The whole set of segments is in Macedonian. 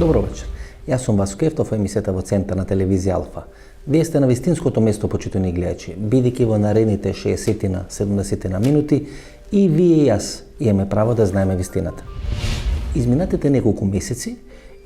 Добро вечер. Јас сум Васко Ефтов, емисијата во Центар на телевизија Алфа. Вие сте на вистинското место, почитувани гледачи, бидејќи во наредните 60-70 минути и вие и јас имаме право да знаеме вистината. Изминатите неколку месеци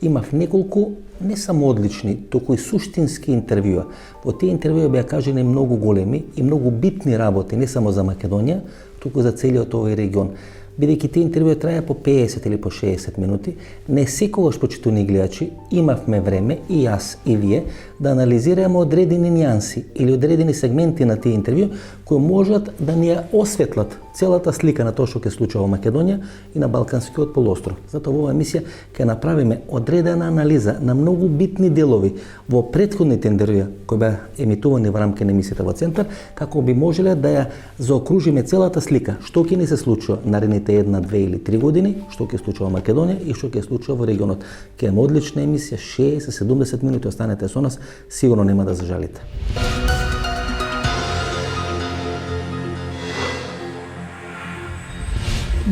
имав неколку не само одлични, туку и суштински интервјуа. Во тие интервјуа беа кажани многу големи и многу битни работи не само за Македонија, туку за целиот овој регион. Бидејќи тие интервјуа траја по 50 или по 60 минути, не секогаш, почитувани гледачи, имавме време и јас и вие да анализираме одредени нијанси или одредени сегменти на тие интервјуа кои можат да ни ја осветлат целата слика на тоа што ќе случува во Македонија и на Балканскиот полуостров. Затоа во оваа емисија ќе направиме одредена анализа на многу битни делови во претходните интервјуа кои беа емитувани во рамки на емисијата во Центар, како би можеле да ја заокружиме целата слика, што ќе ни се случува наредните 1, 2 или 3 години, што ќе случува во Македонија и што ќе случува во регионот. Ќе имаме одлична емисија, 60-70 минути, останете со нас, сигурно нема да зажалите.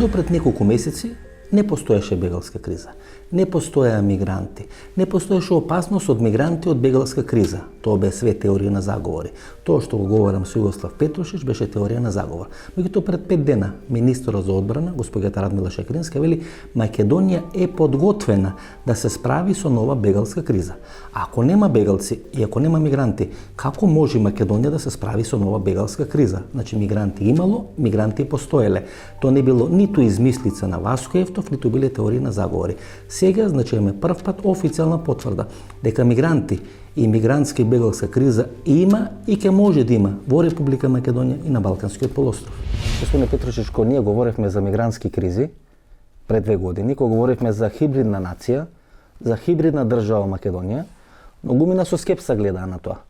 До пред неколку месеци не постоеше бегалска криза, не постоеа мигранти, не постоеше опасност од мигранти од бегалска криза. Тоа бе све теорија на заговори. Тоа што го говорам со Југослав Петрушич беше теорија на заговор. Меѓутоа пред 5 дена министерот за одбрана, госпоѓата Радмила Шекеринска, вели Македонија е подготвена да се справи со нова бегалска криза. Ако нема бегалци и ако нема мигранти, како може Македонија да се справи со нова бегалска криза? Значи мигранти имало, мигранти постоеле. Тоа не било ниту измислица на Васко Ефтов, ниту биле теории на заговори. Сега, значи, имаме прв пат официјална потврда дека мигранти и мигрантска и бегалска криза има и ќе може да има во Република Македонија и на Балканскиот полуостров. Господине Петрушич, кога ние говоревме за мигрантски кризи пред 2 години, кога говоревме за хибридна нација, за хибридна држава Македонија, многумина со скепса глеdaa на тоа.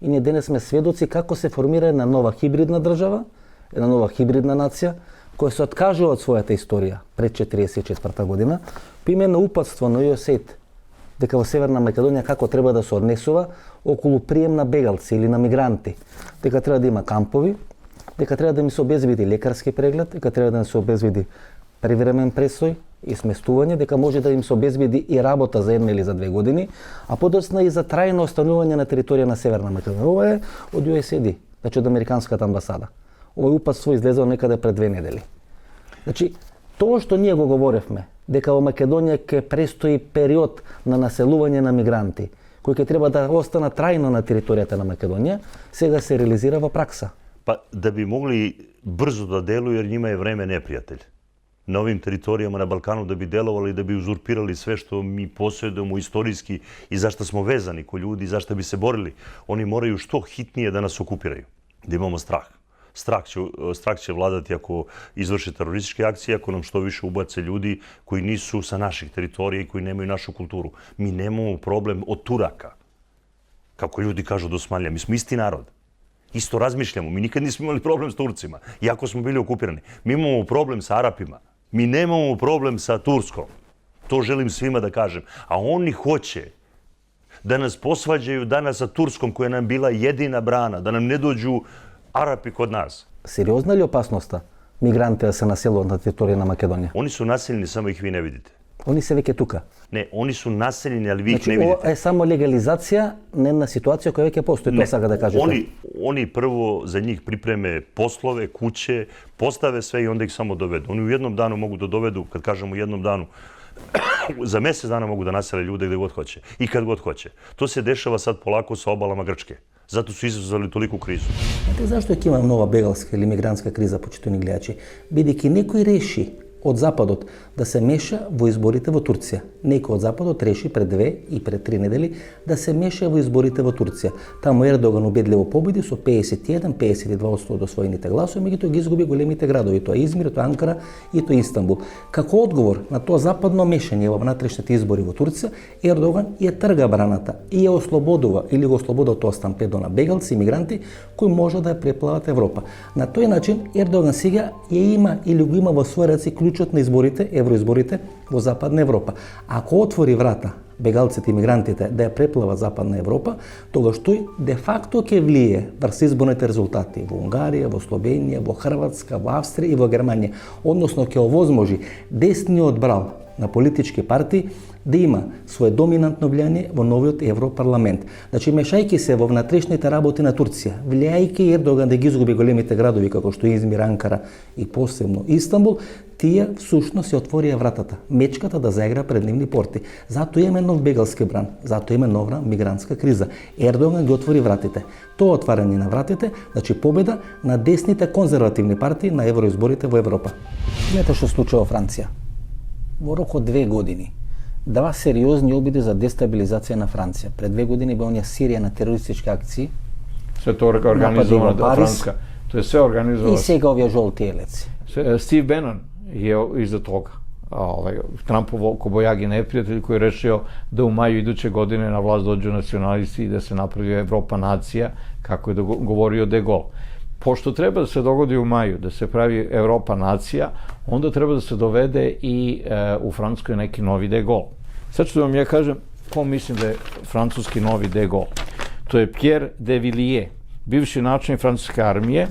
И ние денес сме сведоци како се формира една нова хибридна држава, една нова хибридна нација, која се откажува од својата историја пред 1944 година, по име на упатство на ЮСАИД, дека во Северна Македонија како треба да се однесува околу прием на бегалци или на мигранти, дека треба да има кампови, дека треба да им се обезбеди лекарски преглед, дека треба да им се обезбеди привремен престој и сместување, дека може да им се обезбеди и работа за 1 или за 2 години, а подоцна и за трајно останување на територија на Северна Македонија. Ова е од ЮСАИД, значи од Американската амбасада. Овој упатство излезало некаде пред 2 недели. Значи, тоа што ние го говоревме, дека во Македонија ќе престои период на населување на мигранти, кои ќе треба да останат трајно на територијата на Македонија, сега се реализира во пракса. Па да би могли брзо да делују, jer njima je време непријател. На овим територијама на Балканот да би деловали и да би узурпирали све што ми поседуваме историски и зашто смо везани кои луѓи, зашто би се борили, они морају што хитнije да нас окупирају, да имамо страх. Страх ќе владати ако изврши терористички акции, ако нам што више убаце луѓи кои нису са наших територија и кои немају нашу културу. Ми немамо проблем од турака. Како луѓи кажу до Османлија, ми сме исти народ. Исто размишљамо, ми никад не сме имали проблем с турцима, иако сме били окупирани. Ми имамо проблем са арапима. Ми немамо проблем са турском. То желим свима да кажем. А они хоće да нас посваđaju danas sa Турском, која нам била едина брана, да нам не доđu Арапи код нас. Сериозна ли опасноста мигранти да се населуваат на територија на Македонија? Они су населени, само их ви не видите. Они се веќе тука. Не, они су населени, али ви их Значи, не видите. ова е само легализација на една ситуација која веќе постои, тоа сака да кажете. Они прво за njih припреме послове, куќе, поставе све и онда их само доведу. Они у едном дану могу да доведу, кад кажем у едном дану, за месец дана могу да населе лjude где god hoće и kad god hoće. To se dešava sad polako sa obalama Grčke. Zato su izazvali toliku krizu. Знаете зашто ќе има нова бегалска или мигрантска криза, почитувани гледачи? Бидејќи некој реши од Западот да се меша во изборите во Турција. Некој од Западот реши пред 2 и пред 3 недели да се меша во изборите во Турција. Таму Ердоган убедливо победи со 51-52% од освоените гласови, меѓутоа ги изгуби големите градови, тоа Измир, тоа Анкара и тоа Истанбул. Како одговор на тоа западно мешање во внатрешните избори во Турција, Ердоган ја трга браната и ја ослободува или го ослободува тоа стампедо на бегалци и мигранти кои може да ја преплават Европа. На тој начин Ердоган сега ја има или го има во своји раце клучот на изборите, евроизборите во Западна Европа. Ако отвори врата бегалците и мигрантите да ја преплават Западна Европа, тогаш тој де факто ќе влие врз изборните резултати во Унгарија, во Словенија, во Хрватска, во Австрија и во Германија. Односно ќе овозможи десниот брал на политички партии да има свое доминантно влијание во новиот Европарламент. Значи, мешајќи се во внатрешните работи на Турција, влијајќи Ердоган да ги изгуби големите градови како што Измир, Анкара и посебно Истанбул, тие всушност се отворија вратата, мечката да заигра пред нивни порти. Затоа имаме нов бегалски бран, затоа имаме нова мигрантска криза. Ердоган ги отвори вратите. Тоа отварање на вратите, значи победа на десните конзервативни партии на евроизборите во Европа. Знаете што случува во Франција? Во рок од 2 години два сериозни обиди за дестабилизација на Франција. Пред 2 години бе онија серија на терористички акции. Sve to organizovano da Francuska. To je sve organizovano. И сега овие жолти елеци. Steve Bannon je iza toga. Trumpov kobojagi neprijatelj koji je rešio da u maju iduće godine na vlast dođu nacionalisti i da se napravi Evropa nacija, kako je govorio De Gaulle. Pošto treba da se dogodi u maju, da se pravi Evropa nacija, onda treba da se dovede i u Francuskoj neki novi De Gaulle. Sad što vam ja kažem, ko mislim da je francuski novi De Gaulle? To je Pierre de Villiers, bivši načelnik francuske armije,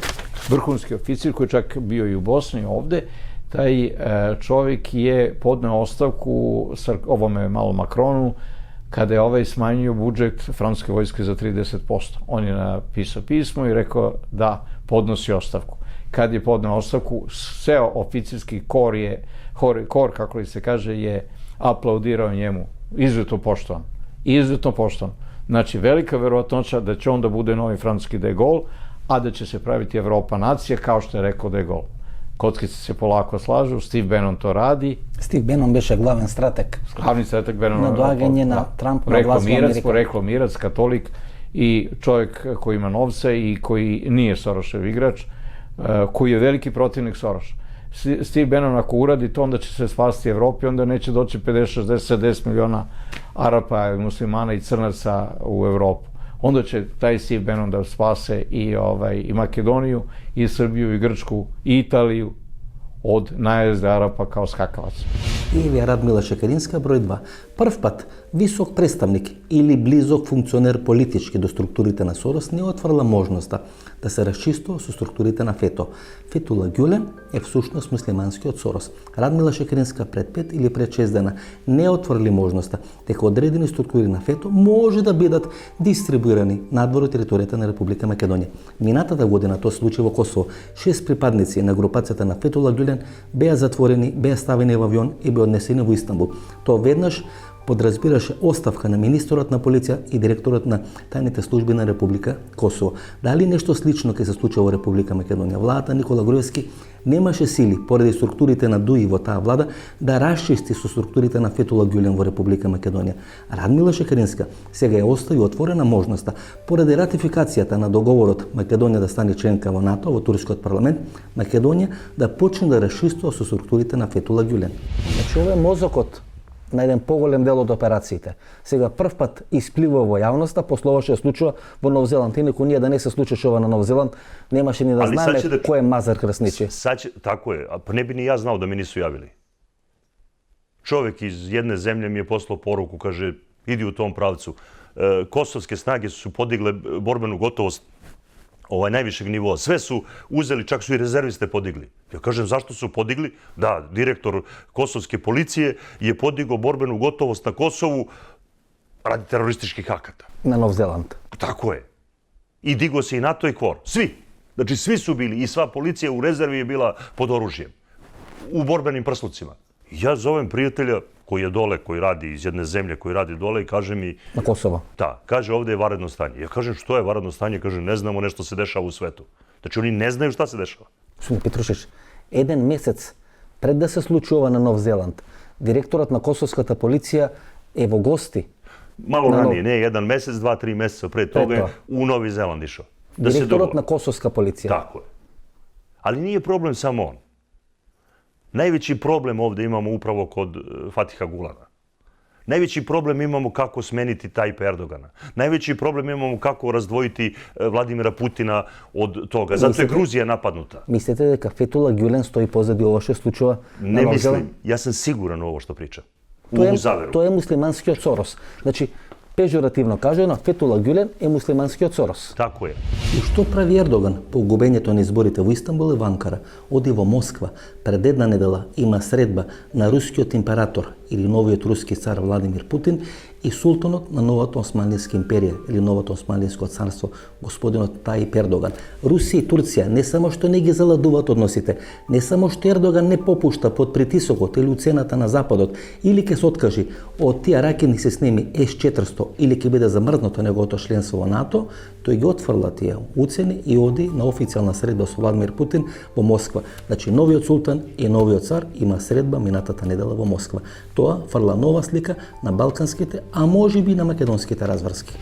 vrhunski oficir koji je čak bio i u Bosni ovde. Taj čovjek je podneo ostavku ovome malo Macronu kada je ovaj smanjio budžet francuske vojske za 30%. On je napisao pismo i rekao da podnosi ostavku. Kad je podneo ostavku, ceo oficirski kor, kako li se kaže, je aplaudirao njemu. Izuzetno poštovan. Izuzetno poštovan. Znači, velika verovatnoća da će on da bude novi francuski De Gaulle, a da će se praviti Evropa nacija, kao što je rekao De Gaulle. Kockice se polako slažu, Steve Bannon to radi. Steve Bannon беше главен стратег. Glavni strateg Bannon. Nadvaganje na Trump na vlast u Americi. Poreklo mirac, katolik i čovjek koji ima novca i koji nije Sorošev igrač, koji je veliki protivnik Soroša. Steve Bannon ako uradi to, onda će se spasti Evropi, onda neće doći 50, 60, 70 miliona Arapa, muslimana i crnaca u Evropu. Onda će taj Steve Bannon da spase i Makedoniju, i Srbiju, i Grčku, i Italiju od najezde Arapa kao skakavaca. Илија Радмила Шекеринска, број 2. Прв пат, висок представник или близок функционер политички до структурите на Сорос не отврла можноста да се расчистува со структурите на ФЕТО. Фетула Гюлен е всушност муслиманскиот Сорос. Радмила Шекеринска пред 5 или пред 6 дена не отврли можноста дека одредени структури на ФЕТО може да бидат дистрибуирани надвор од територијата на Република Македонија. Минатата година тоа се случи во Косово. 6 припадници на групацијата на Фетула Гюлен беа затворени, беа ставени во авион и беа однесени во Истанбул. Тоа веднаш подразбираше оставка на министерот на полиција и директорот на тајните служби на Република Косово. Дали нешто слично ќе се случи во Република Македонија? Владата Никола Груевски немаше сили, поради структурите на ДУИ во таа влада, да расчисти со структурите на Фетула Гюлен во Република Македонија. Радмила Шекеринска сега ја остави отворена можноста, поради ратификацијата на договорот Македонија да стане членка во НАТО, во турскиот парламент, Македонија да почне да расчистува со структурите на Фетула Гюлен. Значи, ова е мозокот на еден поголем дел од операциите. Сега прв пат исплива во јавноста, после ова што се случува во Нов Зеланд. Инаку ние да не се случеше ова на Нов Зеланд, немаше ни да знаеме кој е Мазар Крсничи. Tako je, pa ne bi ni ja znao da mi nisu javili. Čovjek iz jedne zemlje mi je poslao poruku, kaže, idi u tom pravcu. Kosovske snage su podigle borbenu gotovost najvišeg nivoa. Sve su uzeli, čak su i rezerviste podigli. Ja kažem, zašto su podigli? Da, direktor kosovske policije je podigao borbenu gotovost na Kosovu radi terorističkih akata. Na Nov Zeland. Tako je. I digo se i NATO i KFOR. Svi. Znači, svi su bili i sva policija u rezervi je bila pod oružjem. U borbenim prslucima. Ja zovem prijatelja koji je dole, koji radi iz jedne zemlje, koji radi dole i kaže mi... Na Kosovo. Da, kaže ovde je vanredno stanje. Ja kažem što je vanredno stanje? Kaže ne znamo, nešto se dešava u svetu. Znači oni ne znaju šta se dešava. Господин Петрушич, еден месец пред да се случи ова на Нов Зеланд, директорот на косовската полиција е во гости. Malo ranije, ne, 1 mesec, 2-3 meseca pre toga je u Novi Zeland išao. Директорот на косовска полиција. Tako je. Ali nije problem samo on. Najveći problem ovde imamo upravo kod Fatiha Gulana. Najveći problem imamo kako smeniti Tajpa Erdogana. Najveći problem imamo kako razdvojiti Vladimira Putina od toga. Zato je Gruzija napadnuta. Mislite дека Фетула Гюлен стои позади ова што случува на Нов Зеланд? Ne mislim, ja sam siguran u ovo što pričam. Тоа е муслиманскиот Сорос. Значи, пежоративно кажано, Фетула Гюлен е муслиманскиот Сорос. Tako je. И што прави Ердоган по губењето на изборите во Истанбул и во Анкара? Оди во Москва, пред една недела има средба на рускиот император или новиот руски цар Владимир Путин и султанот на новата Османлијска империја или новото Османлиско царство господинот Тајип Ердоган. Русија и Турција не само што не ги заладуваат односите, не само што Ердоган не попушта под притисокот или уцената на Западот, или ќе се откажи од тие ракетни системи С-400 или ќе биде замрзнато неговото членство во НАТО, тој ги отфрла тие уцени и оди на официјална средба со Владимир Путин во Москва. Значи новиот султан и новиот цар има средба минатата недела во Москва. Тоа фрла нова слика на балканските, а може би на македонските разврски.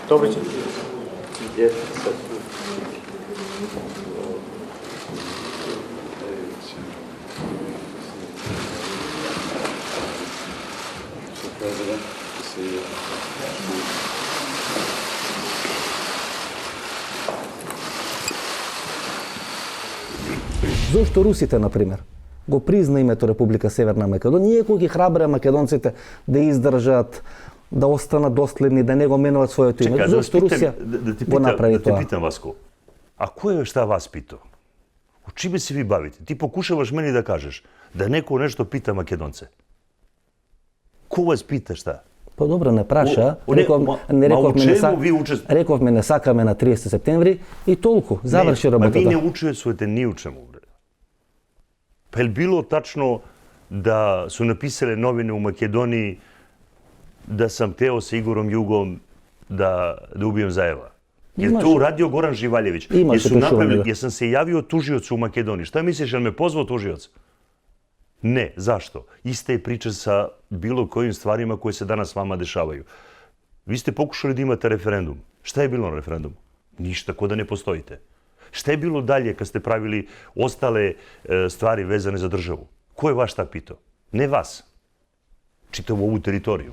Добрый день. Зошто русите, например, го призна името Република Северна Македонија, иако ги храбреа македонците да издржат, да останат доследни, да не го менуваат своето име. Чекай, Зошто Русија го направи тоа? Да те питам, Васко, а кој е шта вас пита? О чиме се ви бавите? Ти покушаваш мени да кажеш да некој нешто пита македонце. Кој вас пита шта? Па добро, не праша. Рековме не сакаме на 30 септември и толку. Заврши работата. Ма ви не учествувате ни у чему. Па е било тачно да су написале новини у Македонiji да сам тео sa Igorom Jugom da ubijem Zaeva? Je to uradio Goran Živaljević? Jesam se javio tužiocu u Makedoniji. Šta misliš, jel me pozvao tužioc? Ne. Zašto? Ista je priča sa bilo kojim stvarima koje se danas vama dešavaju. Vi ste pokušali da imate referendum. Šta je bilo na referendumu? Ništa, ko da ne postojite. Šta je bilo dalje kad ste pravili ostale stvari vezane za državu? Ko je vaš šta pitao? Ne vas. Čitavu ovu teritoriju.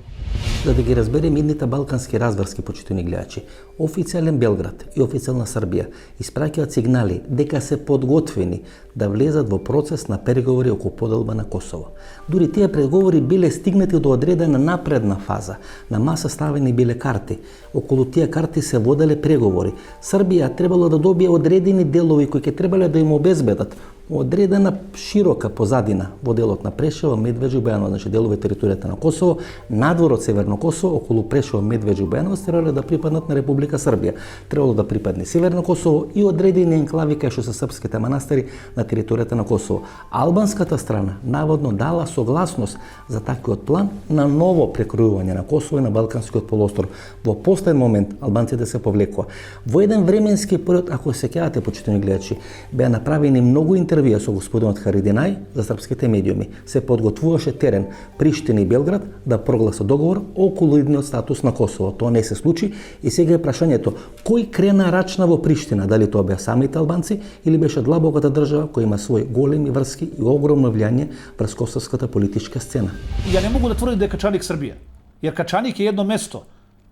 За да ги разберем идните балкански разврски, почитувани гледачи, официјален Белград и официјална Србија испраќаат сигнали дека се подготвени да влезат во процес на преговори околу поделба на Косово. Дури тие преговори биле стигнати до одредена напредна фаза. На маса ставени биле карти. Околу тие карти се воделе преговори. Србија требало да добие одредени делови кои ќе требале да им обезбедат одредена широка позадина во делот на Прешево, Медвеđа и Бујаново, значи делови територијата на Косово, надвор од Северно Косово, околу Прешево, Медвеđа и Бујаново требале да припаднат на Република Србија. Требало да припадне Северно Косово и одредени енклави кај што се српските манастири на територијата на Косово. Албанската страна наводно дала согласност за таквиот план на ново прекројување на Косово и на Балканскиот полуостров. Во последен момент албанците се повлекоа. Во еден временски период, ако се сеќавате, почитувани гледачи, беа направени многу интервјуа со господинот Харидинај за српските медиуми. Се подготвуваше терен Приштина и Белград да прогласат договор околу идниот статус на Косово. Тоа не се случи и сега е прашањето кој крена рачна во Приштина, дали тоа беа самите албанци или беше длабоката држава која има свои големи врски и огромно влијание врз косовската политичка сцена. Ja ne mogu da tvrdim da je Kačanik Srbija, jer Kačanik je jedno mesto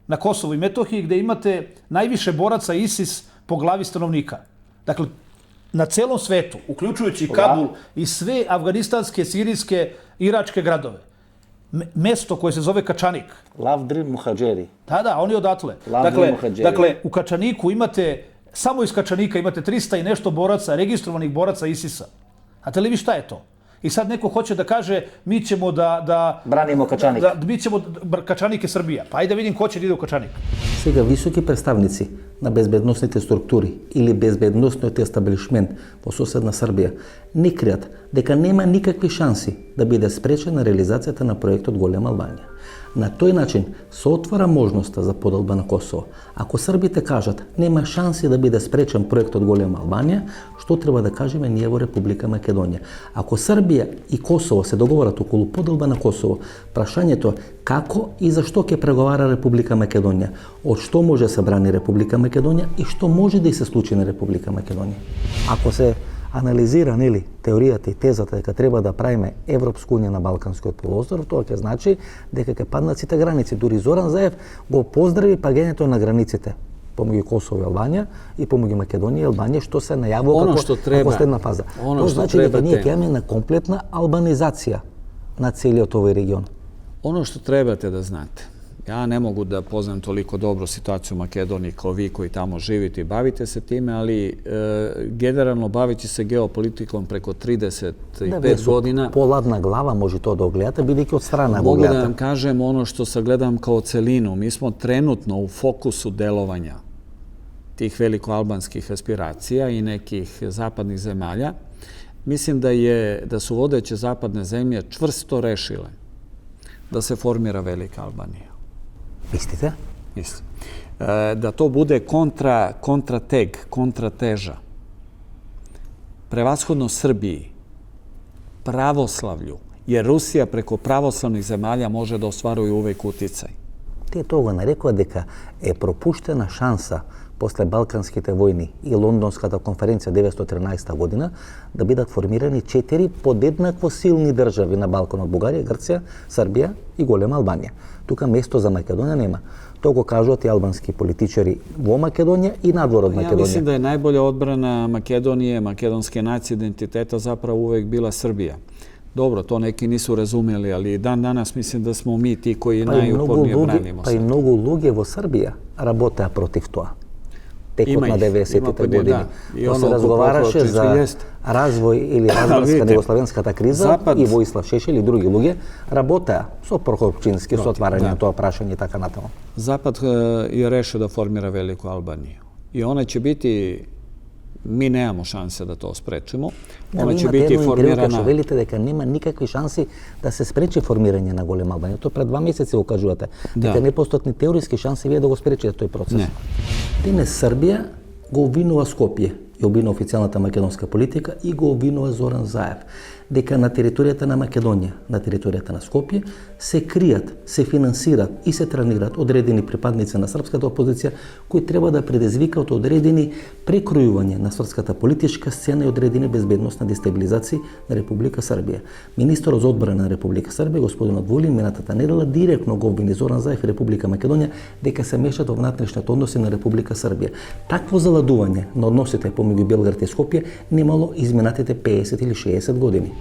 na Kosovu i Metohiji gde imate najviše boraca ISIS po glavi stanovnika. Dakle, na celom svetu, uključujući Kabul i sve afganistanske, sirijske, iračke gradove. Mesto koje se zove Kačanik. Lavdri Muhadžeri. Da, oni odatle. Dakle, u Kačaniku imate, samo iz Kačanika imate 300 i nešto boraca, registrovanih boraca ISIS-a. Znate li vi šta je to? I sad neko hoće da kaže mi ćemo da branimo Kačanik. Mi ćemo Kačanik je Srbija. Pa ajde da vidim ko će da ide u Kačanik. Сега високи представници на безбедносните структури или безбедносниот естаблишмент во соседна Србија не кријат дека нема никакви шанси да биде спречена реализацијата на проектот Голема Албанија. На тој начин се отвара можноста за поделба на Косово. Ако србите кажат нема шанси да биде спречен проектот Голема Албанија, што треба да кажеме ние во Република Македонија? Ако Србија и Косово се договорат околу поделба на Косово, прашањето е како и за што ќе преговара Република Македонија? Од што може да се брани Република Македонија и што може да и се случи на Република Македонија? анализиран или теоријата и тезата дека треба да правиме Европска унија на Балканскиот полуостров, тоа ќе значи дека ќе паднат сите граници. Дури Зоран Заев го поздрави паѓањето на границите помеѓу Косово и Албанија и помеѓу Македонија и Албанија, што се најавува како следна фаза. Тоа значи дека ние ќе имаме на комплетна албанизација на целиот овој регион. Ono što trebate da znate, ja ne mogu da poznam toliko dobro situaciju u Makedoniji kao vi koji tamo živite i bavite se time, ali generalno baviti se geopolitikom preko 35 godina... Поладна глава може тоа да огледате, бидејќи од страна го Mogu da гледате. vam kažem ono što sagledam kao celinu. Mi smo trenutno u fokusu delovanja tih velikoalbanskih aspiracija i nekih zapadnih zemalja. Mislim da su vodeće zapadne zemlje čvrsto rešile da se formira Velika Albanija. Мислите? Mislim. Da to bude kontrateg, kontrateža. Prevashodno Srbiji, pravoslavlju, jer Rusija preko pravoslavnih zemalja može da ostvaruje uvek uticaj. Тие тоа го нарекува дека е пропуштена шанса после Балканските војни и Лондонската конференција 1913 година да бидат формирани 4 подеднакво силни држави на Балканот: Бугарија, Грција, Србија и голема Албанија. Тука место за Македонија нема. Тоа го кажуваат и албански политичари во Македонија и надвор од Македонија. Ja mislim da je najbolja odbrana Makedonije, makedonske nacije identiteta zapravo uvek bila Srbija. Dobro, to neki nisu razumeli, ali dan danas mislim da smo mi ti koji najupornije branimo. Па и многу луѓе во Србија работеа против тоа. Текот на 90-тите години. Тоа се разговараше за развој или разградска негославенската криза и Воислав Шешел и други луѓе работеа со Прокопчински, со отварање тоа прашање и така натаму. Zapad je rešio da formira Veliku Albaniju. I ona će biti, mi nemamo šanse da to sprečimo, ona će biti formirana... Велите дека нема никакви шанси да се спречи формирање на голема Албанија. Тоа пред 2 месеци го кажувате. Дека не постојат ни теориски шанси вие да го спречите тој процес. Не. Денес Србија го обвинува Скопје, ја обвинува официјалната македонска политика и го обвинува Зоран Заев дека на територијата на Македонија, на територијата на Скопје се кријат, се финансират и се тренират одредени припадници на српската опозиција кои треба да предизвикаат одредени прекројување на српската политичка сцена и одредени безбедносни дестабилизации на Република Србија. Министерот за одбрана на Република Србија, господинот Вулин, минатата недела директно го обвини Зоран Заев и Република Македонија дека се мешат во внатрешните односи на Република Србија. Такво заладување на односите помеѓу Белград и Скопје немало изминатите 50 или 60 години.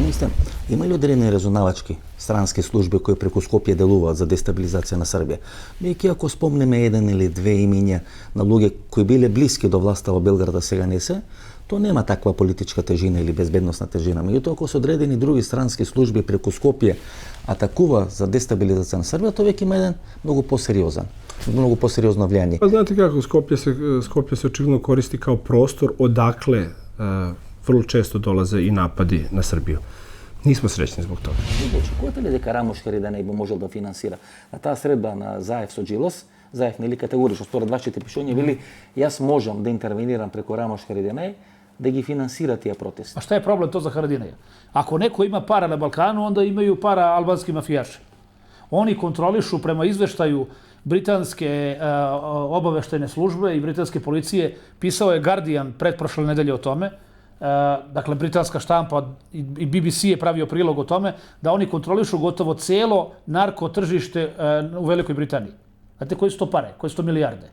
Мислам, има ли одредени разузнавачки странски служби кои преку Скопје делуваат за дестабилизација на Србија? Бидејќи ако спомнеме еден или две имиња на луѓе кои биле блиски до власта во Белград, а сега не се, то нема таква политичка тежина или безбедносна тежина. Меѓутоа, ако се одредени други странски служби преку Скопје атакува за дестабилизација на Србија, тоа веќе има еден многу посериозно влијание. Pa znate kako, Skoplje se očigledno koristi kao prostor odakle vrlo često dolaze i napadi na Srbiju. Nismo srećni zbog toga. Очекувате ли дека Рамош Хариденеј би можел да финансира? На таа средба на Заев со Джилос, Заев нели категорично според вашите пишувања вели јас можам да интервенирам преку Рамош Хариденеј да ги финансира тие протести. A šta je problem to za Haradinaja? Ako neko ima para na Balkanu, onda imaju para albanski mafijaši. Oni kontrolišu prema izveštaju britanske obaveštajne službe i britanske policije. Pisao je Guardian pretprošle nedelje o tome. Dakle, britanska štampa i BBC je pravio prilog o tome da oni kontrolišu gotovo cijelo narko tržište u Velikoj Britaniji. Znate koji su to pare? Koje su to milijarde?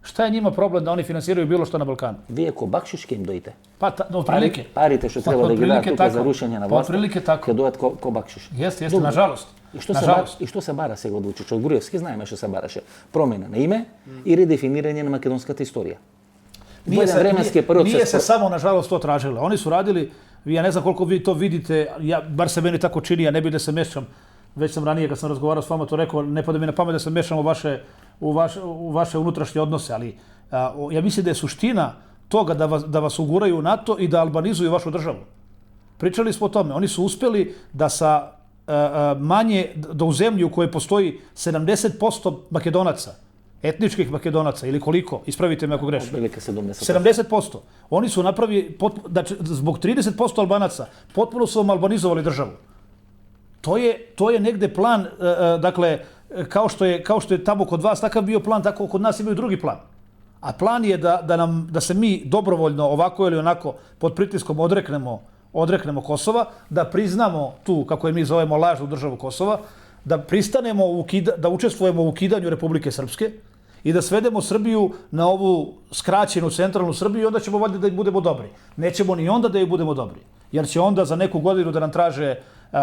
Šta je njima problem da oni finansiraju bilo što na Balkanu? Вие ко бакшиш ќе им доите. Pa, otprilike. Парите што треба да ги дадат тука за рушење на власт. Otprilike tako. Ќе дојат ко бакшиш. Jeste, nažalost. И што се бара сега од Вучич? Од Груевски знаеме што се бараше. Промена на име и редефинирање на македонската историја. Nije se samo, nažalost, to tražilo. Oni su radili, ja ne znam koliko vi to vidite, bar se meni tako čini, ja ne bi da se mešam. Već sam ranije, kad sam razgovarao s vama, to rekao, ne pada mi na pamet da se mešam u vaše unutrašnje odnose, ali ja mislim da je suština toga da vas uguraju u NATO i da albanizuju vašu državu. Pričali smo o tome. Oni su uspeli da sa manje, da u zemlji u kojoj postoji 70% Makedonaca, etničkih Makedonaca ili koliko, ispravite me ako grešim. 70%. Oni su napravili, zbog 30% Albanaca, potpuno su vam albanizovali državu. To je negde plan, dakle, kao što je tamo kod vas takav bio plan, tako kod nas imaju drugi plan. A plan je da se mi dobrovoljno, ovako ili onako, pod pritiskom odreknemo Kosova, da priznamo tu, kako je mi zovemo, lažnu državu Kosova, da pristanemo, da učestvujemo u ukidanju Republike Srpske i da svedemo Srbiju na ovu skraćenu centralnu Srbiju i onda ćemo valjda da im budemo dobri. Nećemo ni onda da im budemo dobri, jer će onda za neku godinu da nam traže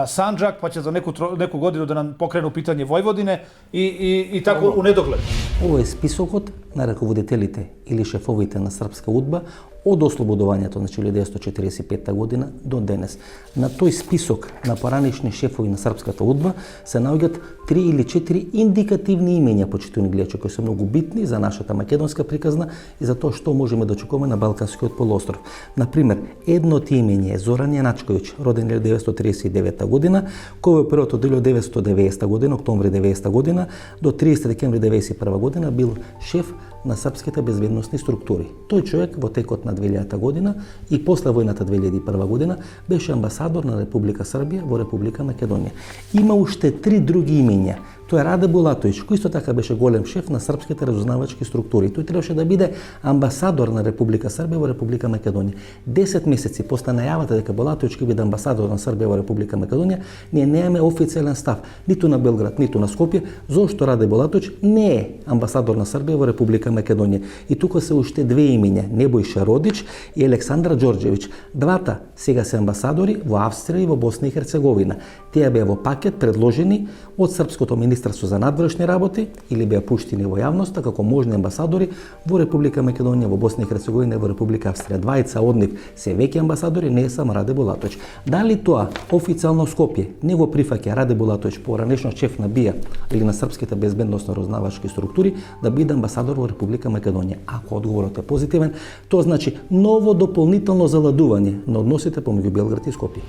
Sandžak, pa će za neku godinu da nam pokrenu pitanje Vojvodine i tako u nedogled. Ovo je spisokот на раководителите или шефовите на српска удба од ослободувањето, значи 1945 година до денес. На тој список на поранишни шефови на српската удба се наоѓаат 3 или 4 индикативни имења, почитувани гледачи, кои се многу битни за нашата македонска приказна и за тоа што можеме да очекуваме на Балканскиот полуостров. Например, едно од имење е Зоран Јаначковиќ, роден 1939 година, кој во период од 1990 година, октомври 90 година до 30 декември 91 година бил шеф на српските безбедносни структури. Тој човек во текот на 2000 година и после војната 2001 година беше амбасадор на Република Србија во Република Македонија. Има уште 3 други имења. Тој е Раде Булатовиќ, кој исто така беше голем шеф на српските разузнавачки структури. Тој требаше да биде амбасадор на Република Србија во Република Македонија. 10 месеци после најавата дека Булатовиќ ќе биде амбасадор на Србија во Република Македонија, ние немаме официјален став ниту на Белград, ниту на Скопје, зошто Раде Булатовиќ не е амбасадор на Србија во Република Македонија. И тука се уште две имења, Небојша Родич и Александра Ѓорѓевиќ. Двата сега се амбасадори во Австрија и во Босна и Херцеговина. Тие беа во пакет предложени од Српското Министерство за надвршни работи или беа пуштени во јавноста како можни амбасадори во Република Македонија, во Босна и Херцеговина и во Република Австрија. Двајца од нив се веќе амбасадори, не е само Раде Булатовиќ. Дали тоа официјално Скопје не го прифаќа Раде Булатовиќ, поранешно шеф на БИА или на српските безбедносно разузнавачки структури, да биде амбасадор во Република Македонија? Ако одговорот е позитивен, тоа значи ново дополнително заладување на односите помеѓу Белград и Скопје.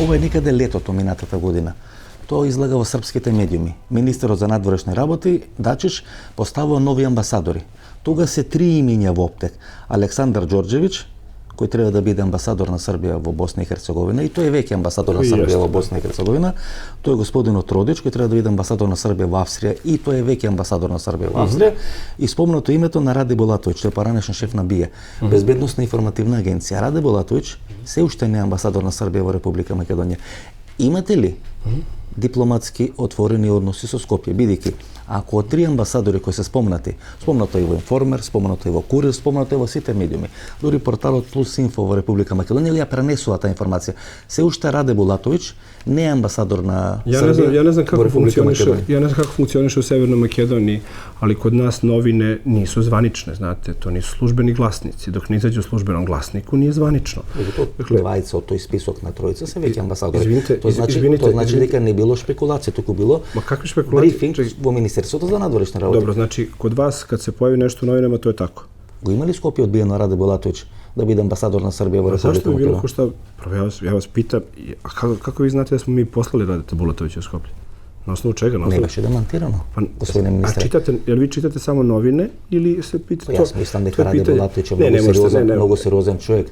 Ова е некаде летото минатата година. Тоа излага во српските медиуми. Министерот за надворешни работи Дачиш поставува нови амбасадори. Тога се 3 имења во оптек. Александар Ѓорѓевиќ, кој треба да биде амбасадор на Србија во Босна и Херцеговина, и тој е веќе амбасадор на Србија во Босна и Херцеговина. Тој е господинот Родич, кој треба да биде амбасадор на Србија во Австрија, и тој е веќе амбасадор на Србија во Австрија. И спомнато името на Раде Булатовиќ, тој е поранешен шеф на БИА, Безбедносна информативна агенција. Раде Булатовиќ се уште не е амбасадор на Србија во Република Македонија. Имате ли дипломатски отворени односи со Скопје, бидејќи ако од 3 амбасадори кои се спомнато и во Информер, спомнато и во Курир, спомнато и во сите медиуми, дури порталот Плюс Инфо во Република Македонија ја пренесува таа информација. Се уште Раде Булатовиќ не е амбасадор на Србија. Ja ne znam kako funkcioniše u Severnoj Makedoniji, ali kod nas novine nisu zvanične, znate, to nisu službeni glasnici. Dok ne izađe u službenom glasniku, nije zvanično. Двајца од тој список на тројца се веќе амбасадори. Тоа значи дека не било шпекулација, туку било брифинг во Министерството за надворешни работи. Dobro, znači, kod vas kad se pojavi nešto u novinama, to je tako. Го има ли Скопје одбиено Раде Булатовиќ да биде амбасадор на Србија во Република Македонија? Zašto bi bilo ko šta? Ja vas pitam, a kako vi znate da smo mi poslali Radeta Bulatovića u Skoplje? Na osnovu čega? Не беше демантирано, господине министре. Jel vi čitate samo novine ili se pitate? Јас мислам дека Раде Булатовиќ е многу сериозен човек,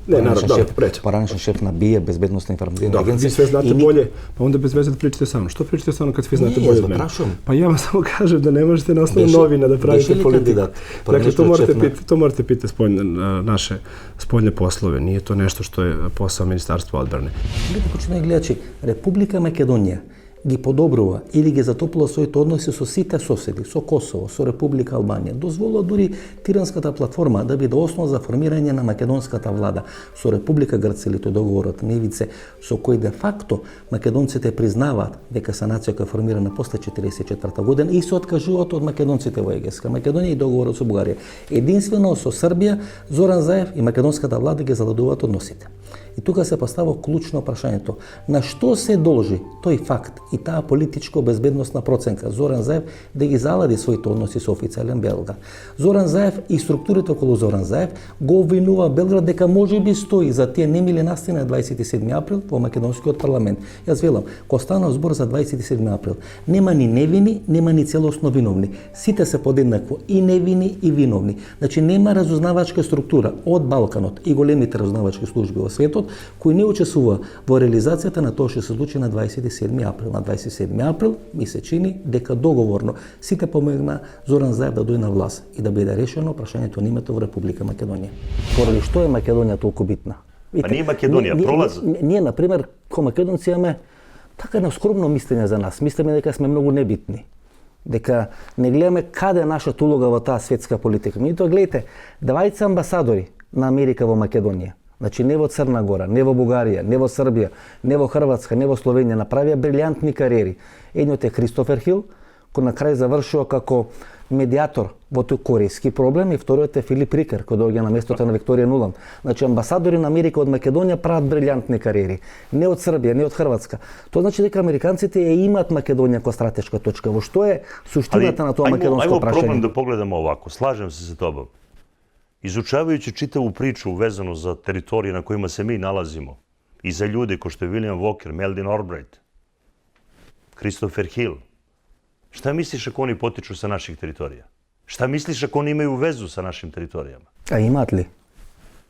поранешен шеф на БИА, Безбедносна информативна агенција. Vi sve znate bolje, pa onda bez veze da pričate sa mnom. Što pričate sa mnom kad vi znate bolje od mene? Pa ja vam samo kažem da ne možete na osnovu novina da pravite politiku. Dakle, to morate pitati naše spoljne poslove. Nije to nešto što je posao Ministarstva odbrane. Почитувани гледачи, Република Македонија ги подобрува или ги затоплува своите односи со сите соседи, со Косово, со Република Албанија. Дозволува дури Тиранската платформа да биде основа за формирање на македонската влада со Република Грција или тој договорот на ивице, со кој де факто македонците признаваат дека се нација која е формирана после 1944 година и се откажуваат од македонците во Егејска Македонија и договорот со Бугарија. Единствено со Србија, Зоран Заев и македонската влада ги заладуваат односите. И тука се поставува клучно прашањето. На што се должи тој факт и таа политичко-безбедносна проценка Зоран Заев да ги залади своите односи со официјален Белград? Зоран Заев и структурите околу Зоран Заев го обвинува Белград дека можеби стои за тие немили настани на 27 април во македонскиот парламент. Јас велам, кога станува збор за 27 април, нема ни невини, нема ни целосно виновни. Сите се подеднакво и невини и виновни. Значи нема разузнавачка структура од Балканот и големите разузнавачки служби во светот светот, кој не учествува во реализацијата на тоа што се случи на 27 април. На 27 април ми се чини дека договорно сите помогна Зоран Заев да дојде на власт и да биде решено прашањето на името во Република Македонија. Поради што е Македонија толку битна? Па не Македонија, пролаз. Ние, например, ко македонци имаме така едно скромно мислење за нас. Мислиме дека сме многу небитни. Дека не гледаме каде е нашата улога во таа светска политика. Меѓутоа, гледате, 20 амбасадори на Америка во Македонија, значи не во Црна Гора, не во Бугарија, не во Србија, не во Хрватска, не во Словенија, направија брилјантни кариери. Едниот е Кристофер Хил, кој на крај завршува како медиатор во тој корејски проблем, и вториот е Филип Рикер, кој доаѓа на местото на Викторија Нуланд. Значи, амбасадори на Америка од Македонија прават брилјантни кариери. Не од Србија, не од Хрватска. Тоа значи дека американците ја имаат Македонија како стратешка точка. Во што е суштината на тоа македонско прашање? Ајмо проблем да погледаме овако. Слажем се со тобом. Изучавајќи читаву причу везано за територија на којма се ми налазимо и за луѓе кои што Вилијам Вокер, Мелдин Орбрайт, Кристофер Хил, шта мислиш ако они потичу sa наших територија? Шта мислиш ако они имају везу sa нашим територијама? А имаат ли?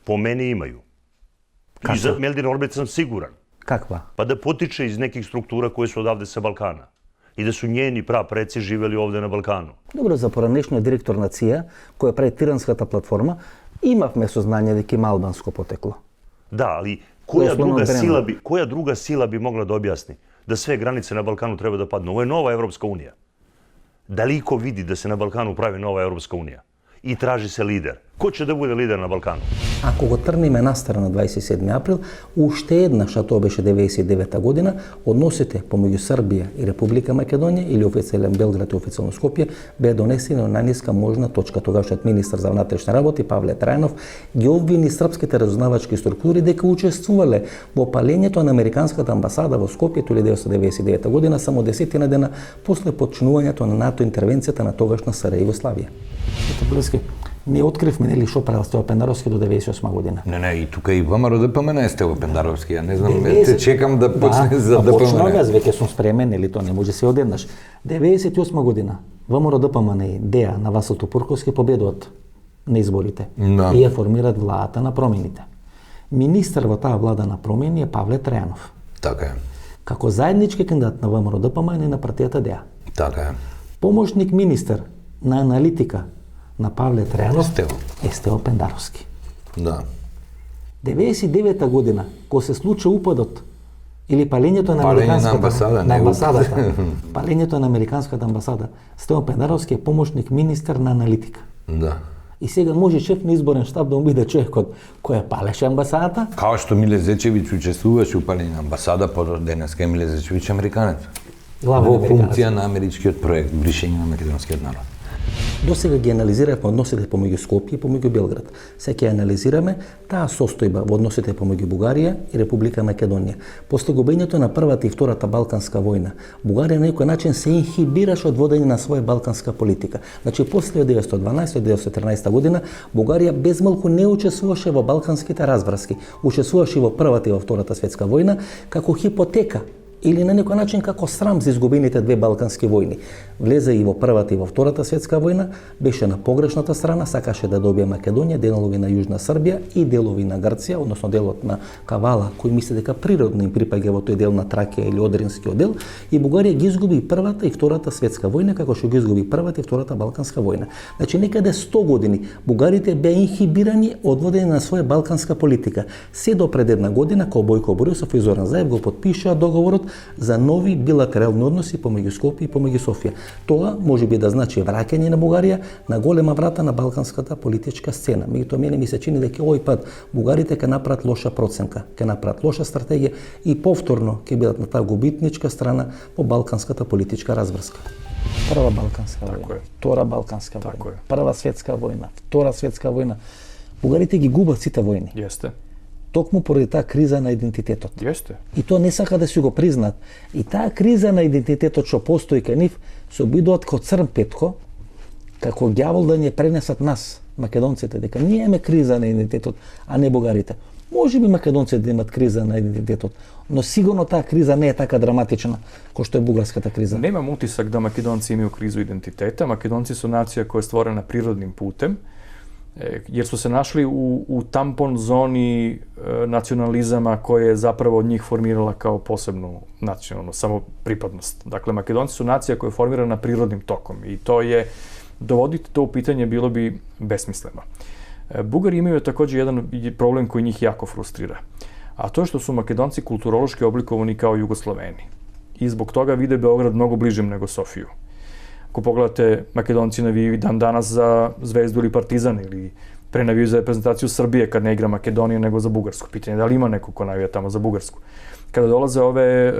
По мене имају. И за Мелдин Орбрайт сам сигуран. Каква? Па да потиче из неких структура кои се одавде sa Балкана. И да су njeni прапредци живели овде на Балкану. Добро, за поранешниот директор на ЦИА, која прави Тиранската платформа, имавме сознание дека има албанско потекло. Да, али која друга сила би могла да објасни да све границе на Балкану треба да паднат? Ово е нова Европска унија. Дали ко види да се на Балкану прави нова Европска унија? И тражи се лидер. Кој ќе да биде лидер на Балкану? Ако го трниме настара на 27 април, уште еднаш, а тоа беше 99 година, односите помеѓу Србија и Република Македонија или официјален Белград и официјално Скопје беа донесени на најниска можна точка. Тогашниот министар за внатрешни работи Павле Трајанов ги обвини српските разузнавачки структури дека учествувале во палењето на американската амбасада во Скопје 1999 година, само 10 дена после почнувањето на НАТО интервенцијата на тогашна СР Југославија. Не откривме нели што правил Стево Пендаровски до 98 година. Не, и тука и ВМРО ДПМН е Стево Пендаровски, ја не знам, те чекам да почне за ДПМН. Почнав јас, веќе сум спремен, нели тоа не може се одеднаш. 98 година ВМРО ДПМН и ДЕА на Васил Тупурковски победуваат на изборите и ја формираат владата на промените. Министар во таа влада на промени е Павле Трајанов. Така е. Како заеднички кандидат на ВМРО ДПМН и на партијата ДЕА. Така е. Помошник министар на аналитика на Павле Трајанов е Стево Пендаровски. Да. 99 година, кога се случи упадот или палењето на амбасадата, палењето на американската амбасада, Стево Пендаровски е помошник министар на аналитика. Да. И сега може шеф на изборен штаб да му биде човекот кој палеше амбасадата. Као што Миле Зечевиќ учествуваше у палење на амбасада, денеска Миле Зечевиќ американец. Во функција на америчкиот проект бришење на македонскиот народ. До сега ги анализиравме односите помеѓу Скопје и помеѓу Белград. Сега ќе анализираме таа состојба во односите помеѓу Бугарија и Република Македонија. После губењето на првата и втората Балканска војна, Бугарија на некој начин се инхибираше од водење на своја балканска политика. Значи, после 1912-1913 година, Бугарија безмалку не учествуваше во балканските разврски. Учествуваше во првата и во втората светска војна како хипотека или на некој начин како срам за изгубените две балкански војни. Влезе и во првата и во втората светска војна, беше на погрешната страна, сакаше да добие Македонија, делови на Јужна Србија и делови на Грција, односно делот на Кавала, кој мисли дека природно им припаѓа во тој дел на Тракија или Одринскиот дел, и Бугарија ги изгуби и првата и втората светска војна, како што ги изгуби првата и втората балканска војна. Значи, некаде 100 години бугарите беа инхибирани од водење на своја балканска политика. Се до пред една година, кога Бојко Борисов и Зоран Заев го потпишаа договорот за нови билатерални односи помеѓу Скопје и помеѓу Софија. Тоа може би да значи враќање на Бугарија на голема врата на балканската политичка сцена. Меѓутоа, мене ми се чини дека овој пат бугарите ќе направат лоша проценка, ќе направат лоша стратегија и повторно ќе бидат на таа губитничка страна во балканската политичка разврска. Прва балканска војна, втора балканска војна, прва светска војна, втора светска војна. Бугарите ги губат сите војни. Јесте. Токму поради таа криза на идентитетот. Јесте. И тоа не сака да си го признаат. И таа криза на идентитетот што постои кај нив се обидуваат како црн петко, како ѓавол да ни пренесат нас, македонците, дека ние имаме криза на идентитетот, а не бугарите. Може би македонците да имат криза на идентитетот, но сигурно таа криза не е така драматична кој што е бугарската криза. Немам утисак да македонци имају кризу идентитета. Македонци се нација која е створена природним путем jer su se našli u tampon zoni nacionalizama koje je zapravo od njih formirala kao posebnu nacionalnu samopripadnost. Dakle, Makedonci su nacija koja je formirana prirodnim tokom i dovoditi to u pitanje bilo bi besmisleno. Bugari imaju također jedan problem koji njih jako frustrira, a to je što su Makedonci kulturološki oblikovani kao Jugosloveni i zbog toga vide Beograd mnogo bližim nego Sofiju. Ako pogledate, Makedonci navijaju dan danas za Zvezdu ili Partizan ili prenavijaju za reprezentaciju Srbije kad ne igra Makedonija nego za Bugarsku. Pitanje je da li ima neko ko navija tamo za Bugarsku. Kada dolaze ove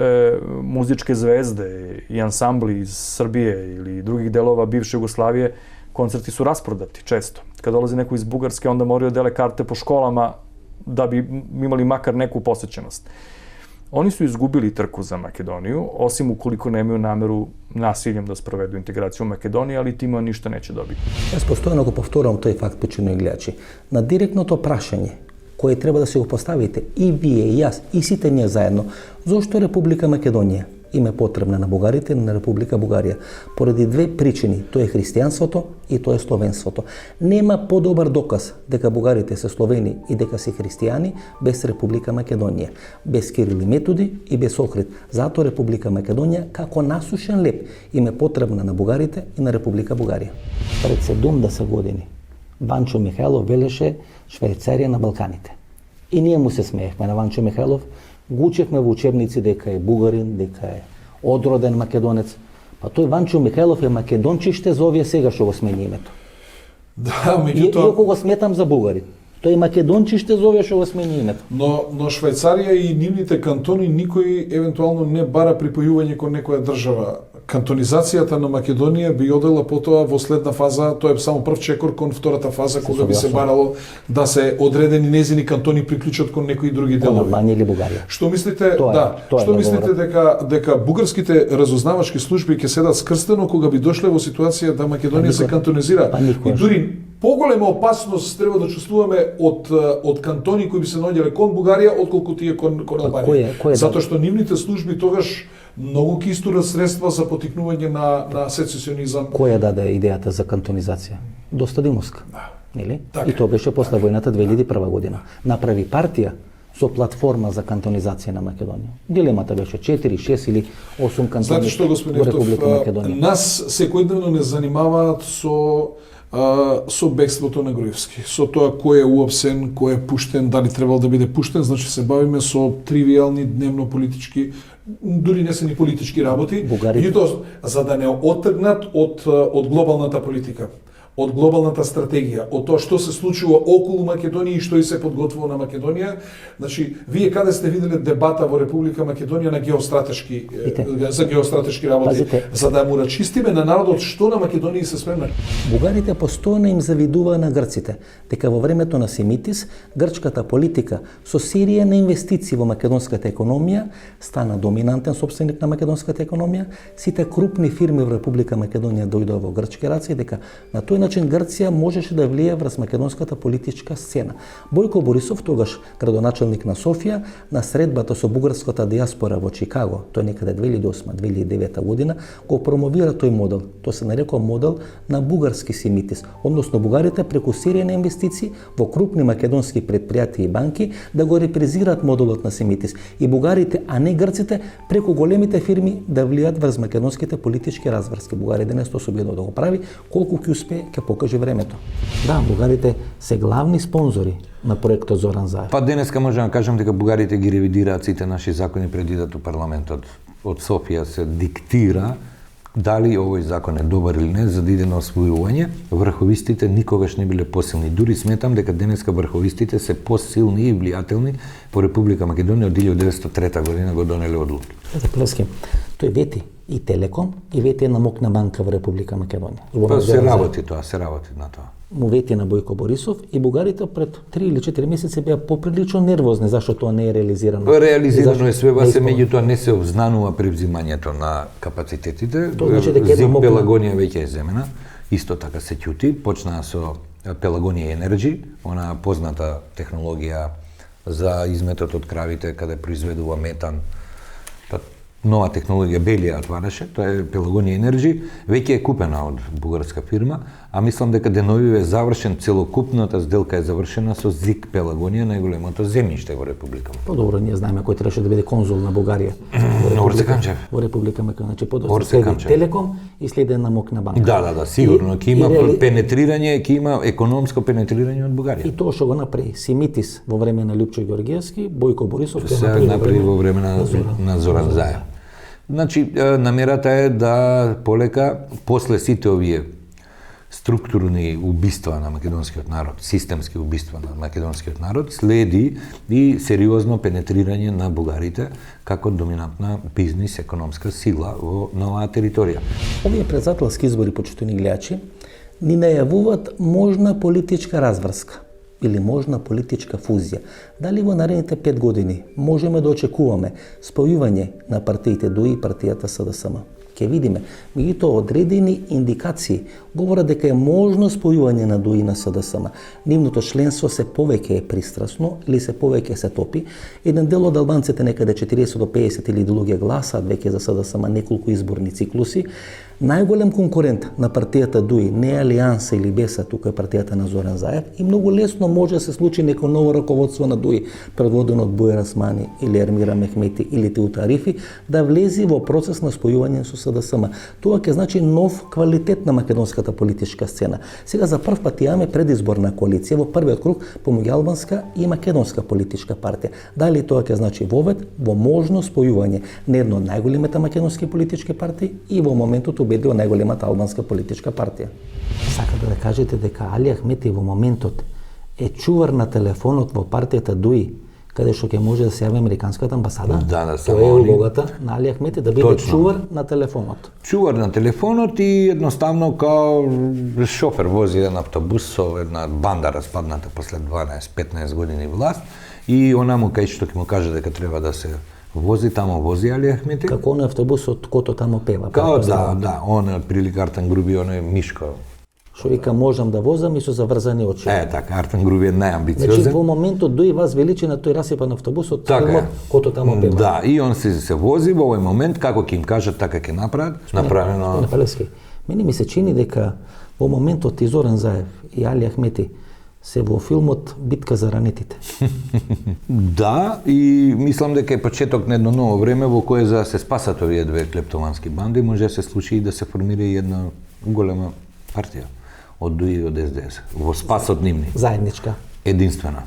muzičke zvezde i ansambli iz Srbije ili drugih delova bivše Jugoslavije, koncerti su rasprodati često. Kad dolazi neko iz Bugarske, onda moraju dele karte po školama da bi imali makar neku posvećenost. Oni su izgubili trku za Makedoniju, osim ukoliko nemaju nameru nasiljem da sprovedu integraciju u Makedoniji, ali time ništa neće dobiti. Jaz postojanно го повторувам тој факт, почитувани гледачи. На директното прашање кое треба да се го поставите и вие, и јас, и сите ние заедно, зошто Република Македонија им е потребна на бугарите и на Република Бугарија? Поради две причини, тоа е христијанството и тоа е словенството. Нема подобар доказ дека бугарите се словени и дека се христијани без Република Македонија, без Кирил и Методи и без Охрид. Затоа Република Македонија како насушен леп им е потребна на бугарите и на Република Бугарија. Пред 70 години Ванчо Михайлов велеше Швајцарија на Балканите. И ние му се смеевме на Ванчо Михайлов, го учевме во учебници дека е бугарин, дека е одроден македонец. Па тој Ванчо Михайлов е македончиште за овие сега што го смени името. Да, меѓутоа... Иако го сметам за бугарин. Тој е македончиште за овие што го смени името. Но Швајцарија и нивните кантони никој евентуално не бара припојување кон некоја држава. Кантонизацијата на Македонија би одела потоа во следна фаза, тоа е само прв чекор кон втората фаза, кога би се барало да се одредени незини кантони приклучат кон некои други делови. Албанија или Бугарија. Што мислите, што мислите дека бугарските разузнавачки служби ќе седат скрстено кога би дошле во ситуација да Македонија се кантонизира? И дури поголема опасност треба да чувствуваме од кантони кои би се наоѓале кон Бугарија отколку тие кон Албанија. Затоа што нивните служби тогаш многу ќе истурат средства за потикнување на сецесионизам. Која даде идејата за кантонизација? Доста Димовска. Да. Нели? Так. И тоа беше после војната 2001 година. Направи партија со платформа за кантонизација на Македонија. Дилемата беше 4, 6 или 8 кантони. Знаете што, господин Ефтов, нас секојдневно не занимаваат со бегството на Груевски, со тоа кој е уапсен, кој е пуштен, дали требал да биде пуштен, значи се бавиме со тривијални дневно политички, дури не се ни политички работи, и тоа за да не отргнат од глобалната политика, од глобалната стратегија, од тоа што се случува околу Македонија и што и се подготвува на Македонија. Значи, вие каде сте виделе дебата во Република Македонија на за геостратешки работи, Пазите, за да му рачистиме на народот што на Македонија се спремна. Бугарите постојано им завидуваа на грците, дека во времето на Семитис, грчката политика со серија на инвестиции во македонската економија стана доминантен сопственик на македонската економија. Сите крупни фирми во Република Македонија дојдоа во грчки раце и дека на тој начин Грција можеше да влие врз македонската политичка сцена. Бојко Борисов, тогаш градоначелник на Софија, на средбата со бугарската диаспора во Чикаго, тој некаде 2008-2009 година, го промовира тој модел. Тоа се нарекува модел на бугарски семитис, односно бугарите преку серија на инвестиции во крупни македонски предпријатија и банки да го репрезираат моделот на семитис. И бугарите, а не грците, преку големите фирми да влијат врз македонските политички разврски. Бугари денес тоа се обидува да го прави, колку ќе успее ќе покаже времето. Да, бугарите се главни спонзори на проектот Зоран Заев. Па денеска можеме да кажем дека бугарите ги ревидираат сите наши закони пред идат у парламентот. Од Софија се диктира дали овој закон е добар или не за да иде на освојување. Врховистите никогаш не биле посилни. Дури сметам дека денеска врховистите се посилни и влијателни по Република Македонија од 1903 година го донеле одлуки. Заплески. Тој вети и Телеком и вети една мокна банка во Република Македонија. Па се работи на тоа. Му вети на Бојко Борисов и бугарите пред 3 или 4 месеци беа поприлично нервозни зашто тоа не е реализирано. Реализирано е све, се меѓутоа не се обзнанува превзимањето на капацитетите. Зим Пелагонија веќе е земена, исто така се ќути, почнаа со Пелагонија Енерджи, она позната технологија за изметот од кравите каде произведува метан. Нова технологија Белија отвараше, тоа е Пелагонија Енерджи, веќе е купена од бугарска фирма, а мислам дека деновиве е завршен, целокупната сделка е завршена со ЗИК Пелагонија, најголемото земјиште во Република Македонија. По-добро ние знаеме кој требаше да биде конзул на Бугарија. Орце Камчев. Во Република Македонија, значи Орце следи Камчев. Телеком и следи една мокна банка. Да, сигурно ќе има пенетрирање, ќе има економско пенетрирање од Бугарија. И тоа што го направи Симитис во време на Љупчо Ѓоргиевски, Бојко Борисов се направи во време на Зоран Заев. Значи, намерата е да полека, после сите овие структурни убиства на македонскиот народ, системски убиства на македонскиот народ, следи и сериозно пенетрирање на бугарите како доминантна бизнис, економска сила на оваа територија. Овие председателски избори, почитувани гледачи, ни најавуваат можна политичка разврска или можна политичка фузија. Дали во наредните 5 години можеме да очекуваме спојување на партиите ДУИ и партијата СДСМ? Ке видиме. Меѓутоа, одредени индикации говорат дека е можно спојување на ДУИ на СДСМ. Нивното членство се повеќе е пристрасно или се повеќе се топи. Еден дел од албанците, некаде 40 до 50 или луѓе гласаат веќе за СДСМ неколку изборни циклуси. Најголем конкурент на партијата ДУИ, не Алијанса или Беса, тука е партијата на Зоран Заев, и многу лесно може да се случи неко ново раководство на ДУИ, предводено од Бујар Османи или Ермира Мехмети или Теута Арифи, да влези во процес на спојување со СДСМ. Тоа ќе значи нов квалитет на македонската политичка сцена. Сега за прв пат имаме предизборна коалиција во првиот круг помеѓу албанска и македонска политичка партија. Дали тоа ќе значи вовед во можно спојување на едно од најголемите македонски политички партии и во моментот убедливо најголемата албанска политичка партија. Сакате да кажете дека Али Ахмети во моментот е чувар на телефонот во партијата ДУИ, каде што ќе може да се јави американската амбасада? Да, тоа е улогата на Али Ахмети да биде чувар на телефонот. Чувар на телефонот и едноставно као шофер вози еден автобус со една банда распадната после 12-15 години власт и онаму кај што ќе му каже дека треба да се вози, тамо вози Али Ахмети. Како оној автобусот кото тамо пева. Као да, он е прилика Артан Груби, оној Мишко. Што вика можам да возам и со заврзани очи. Така, Артан Груби е најамбициозен. Значи во моментот дуи вас величи на тој расипан автобусот, така, кото тамо пева. Да, и он се вози во овој момент, како ќе им кажат, така ќе направат, направено. Не, Палевски, мене ми се чини дека во моментот и Зоран Заев и Али Ахмети се во филмот Битка за ранетите. Да, и мислам дека е почеток на едно ново време во кое за да се спасат овие две клептомански банди може да се случи и да се формира и една голема партија од ДУИ и од СДС во спасот нивни. Заедничка. Единствена.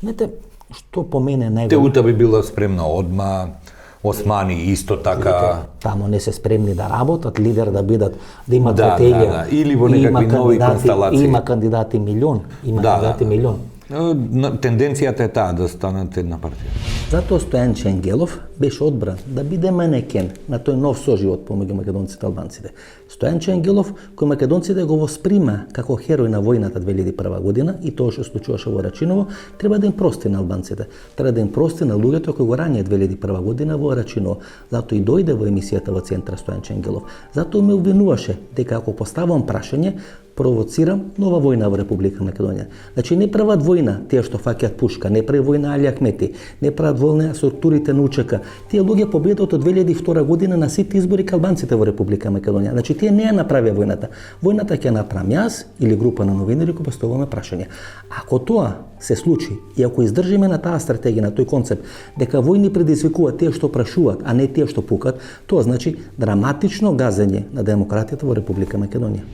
Знаете, што по мене најголемо? Теута би била спремна одма, Османи исто така. Тамо не се спремни да работат, лидер да бидат, да имат да, хотелија. Да, или во некакви нови констелации. Има кандидати милион, милион. Тенденцијата е таа да станат една партија. Затоа Стојанче Ангелов беше одбран да биде манекен на тој нов соживот помеѓу македонците и албанците. Стојанче Ангелов, кој македонците го восприма како херој на војната 2001 година и тоа што случуваше во Рачиново, треба да им прости на албанците. Треба да им прости на луѓето кои го ранија 2001 година во Рачиново. Затоа и дојде во емисијата во центра Стојанче Ангелов. Затоа ме обвинуваше дека ако поставам прашање, провоцирам нова војна во Република Македонија. Значи не прават војна тие што фаќаат пушка, не прави војна Али Ахмети, не прават војна структурите на УЧК. Тие луѓе победат од 2002 година на сите избори кај албанците во Република Македонија. Значи тие не ја направија војната. Војната ќе направам јас или група на новинари кои поставуваме прашања. Ако тоа се случи и ако издржиме на таа стратегија, на тој концепт дека војни предизвикуваат тие што прашуваат, а не тие што пукат, тоа значи драматично газење на демократијата во Република Македонија.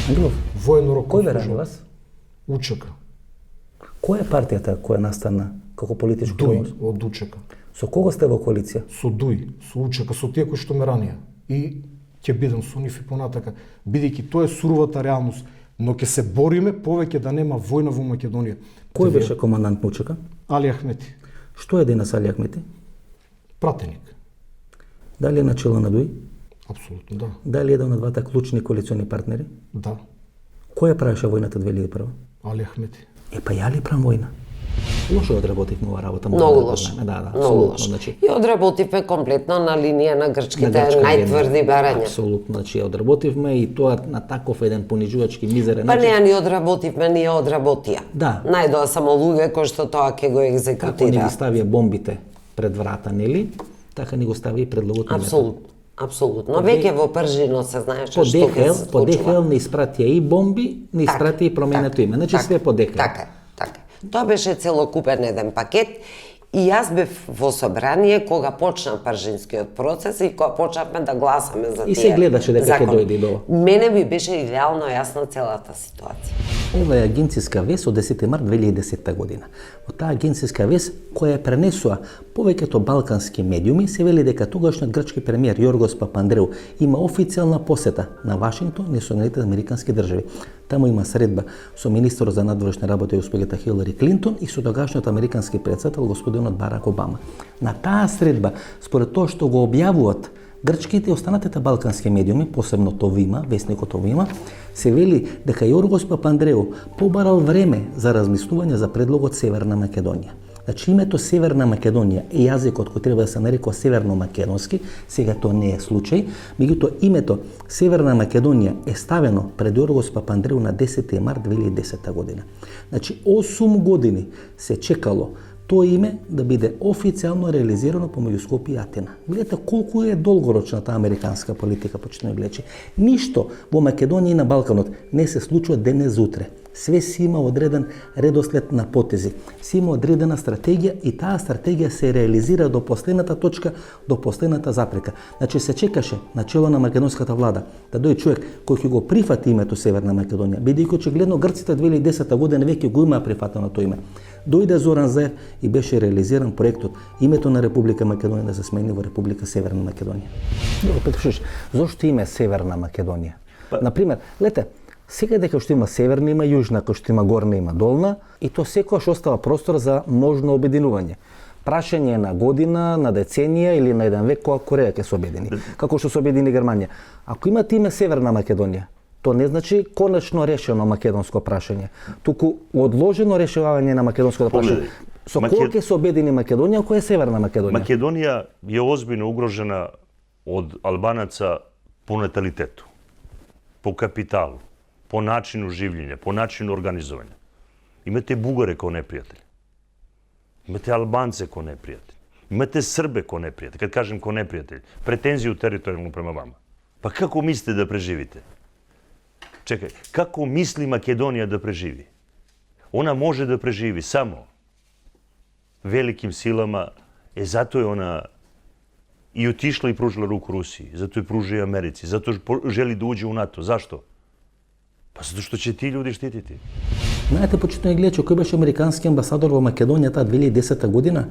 Ангелов, воено кој ве рани вас? УЧК. Која е партијата која настана како политичко ДУИ од УЧК. Со кого сте во коалиција? Со ДУИ, со УЧК, со тие кои што ме ранија. И ќе бидам со нив и понатака, бидејќи тоа е суровата реалност, но ќе се бориме повеќе да нема војна во Македонија. Кој беше командант на УЧК? Али Ахмети. Што е денес Али Ахмети? Пратеник. Дали е начело на ДУИ? Апсолутно, да. Дали е еден од двата клучни коалициони партнери? Да. Кој ја правеше војната 2001? Али Ахмети. Па ја ли правам војна? Лошо одработивме ова работа. Многу лошо. Да, многу лошо. Значи, и одработивме комплетно на линија на грчките најтврди барања. Апсолутно, значи одработивме и тоа на таков еден понижувачки мизерен начин. Па не ни одработивме, ние одработија. Да. Најдоа само луѓе кои што тоа ќе го екзекутира. Како ни ги ставија бомбите пред врата, нели? Така ни го стави и предлогот на Апсолутно. Апсолутно. Веќе во пржинот се знаеше што ќе се случува. По ДХЛ не испратија и бомби, не испратија и променето име. Значи све по ДХЛ. Така. Тоа беше целокупен еден пакет и јас бев во собрание кога почна пржинскиот процес и кога почнавме да гласаме за тие. И се гледаше дека ќе дојде до. Мене ми беше идеално јасна целата ситуација. Ова е агенцијска вест од 10 март 2010 година. Во таа агенцијска вест, која пренесува повеќето балкански медиуми, се вели дека тогашниот грчки премиер Јоргос Папандреу има официјална посета на Вашингтон и Соединетите американски држави. Таму има средба со министерот за надворешни работи госпоѓата Хилари Клинтон и со тогашниот американски претседател господинот Барак Обама. На таа средба, според тоа што го објавуваат грчките и останатите балкански медиуми, посебно Товима, весникот Товима, се вели дека Јоргос Папандреу побарал време за размислување за предлогот Северна Македонија. Значи името Северна Македонија и јазикот кој треба да се нарекува северно-македонски, сега тоа не е случај, меѓутоа името Северна Македонија е ставено пред Јоргос Папандреу на 10 март 2010 година. Значи 8 години се чекало тоа име да биде официјално реализирано помеѓу Скопје и Атина. Видете колку е долгорочна таа американска политика, почитувани гледачи. Ништо во Македонија и на Балканот не се случува денес утре. Све си има одреден редослед на потези. Си има одредена стратегија и таа стратегија се реализира до последната точка, до последната запрека. Значи се чекаше на чело на македонската влада да дојде човек кој ќе го прифати името Северна Македонија, бидејќи очигледно грците 2010 година веќе го имаа прифатено тоа име. Дојде Зоран Заев и беше реализиран проектот името на Република Македонија да се смени во Република Северна Македонија. Петушиш, зошто име Северна Македонија? Например, лете, сега дека што има северна, има јужна, кој што има горна, има долна, и то секогаш остава простор за можно обединување. Прашање на година, на деценија или на еден век кога Кореја ќе се обедини, како што се обедини Германија. Ако имате име Северна Македонија, то не значи конечно решено македонско прашање, туку одложено решавање на македонското прашање. Со кој ќе се обедини Македонија, која е Северна Македонија? Македонија е озбиljно угрожена од албанаца по наталитету, по капиталу, по начину живљења, по начину организување. Имате бугаре кој непријатели. Имате албанце кој непријатели. Имате србе кој непријатели. Кад кажем кој непријатели, претензију територијално према вама. Па како мислите да преживите? Чекај, како мисли Македонија да преживи? Она може да преживи само великим силама, затоа е она и отишла и пружила руку Русiji, затоа и пружи Америци, затоа жели да уđe у НАТО. Зашто? Па затоа што ќе ти луѓе штитити. Знаете, почитувани гледачи, кој беше американски амбасадор во Македонија таа 2010 година?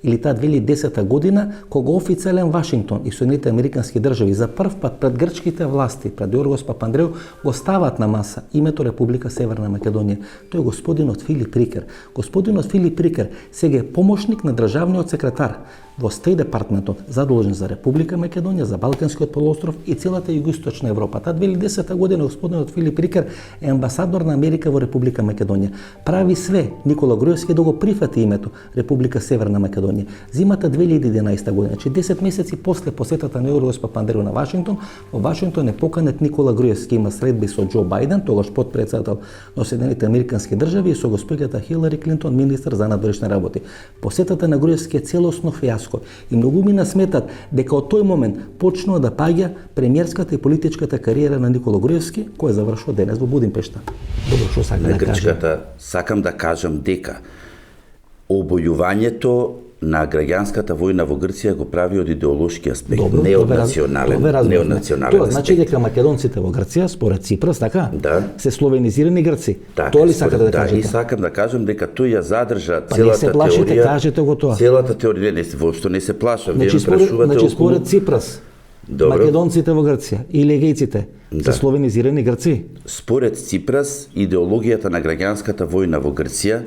Или таа 2010 година, кога официјален Вашингтон и Соединетите американски држави за прв пат пред грчките власти, пред Јоргос Папандреу, го стават на маса името Република Северна Македонија. Тој е господинот Филип Рикер. Господинот Филип Рикер сега е помошник на државниот секретар во Стејт департментот, задолжен за Република Македонија, за Балканскиот полуостров и целата југоисточна Европа. Таа 2010 година господинот Филип Рикер е амбасадор на Америка во Република Македонија. Прави све Никола Груевски да го прифати името Република Северна Македонија. Зимата 2011 година, значи 10 месеци после посетата на Јоргос Папандреу на Вашингтон, во Вашингтон е поканет Никола Груевски, има средби со Џо Бајден, тогаш потпредседател на Соединетите американски држави, и со госпоѓата Хилари Клинтон, министер за надворешни работи. Посетата на Груевски е целосно фијаско и многумина сметат дека од тој момент почнува да паѓа премиерската и политичката кариера на Никола Груевски, кој завршува денес во Будимпешта. Добро, што сакам да кажам? Сакам да кажам дека обојувањето на граѓанската војна во Грција го прави од идеолошки аспект, не од национален аспект. Тоа значи дека македонците во Грција, според Ципрас, така, се словенизирани грци. Тоа ли сакате да кажете? Да, и сакам да кажам дека тој ја задржа целата теорија. Па не се плашите, кажете го тоа. Целата теорија, не, воопшто не се плашам. Значи според Ципрас, македонците во Грција и легејците се словенизирани грци? Според Ципрас, идеологијата на граѓанската војна во Грција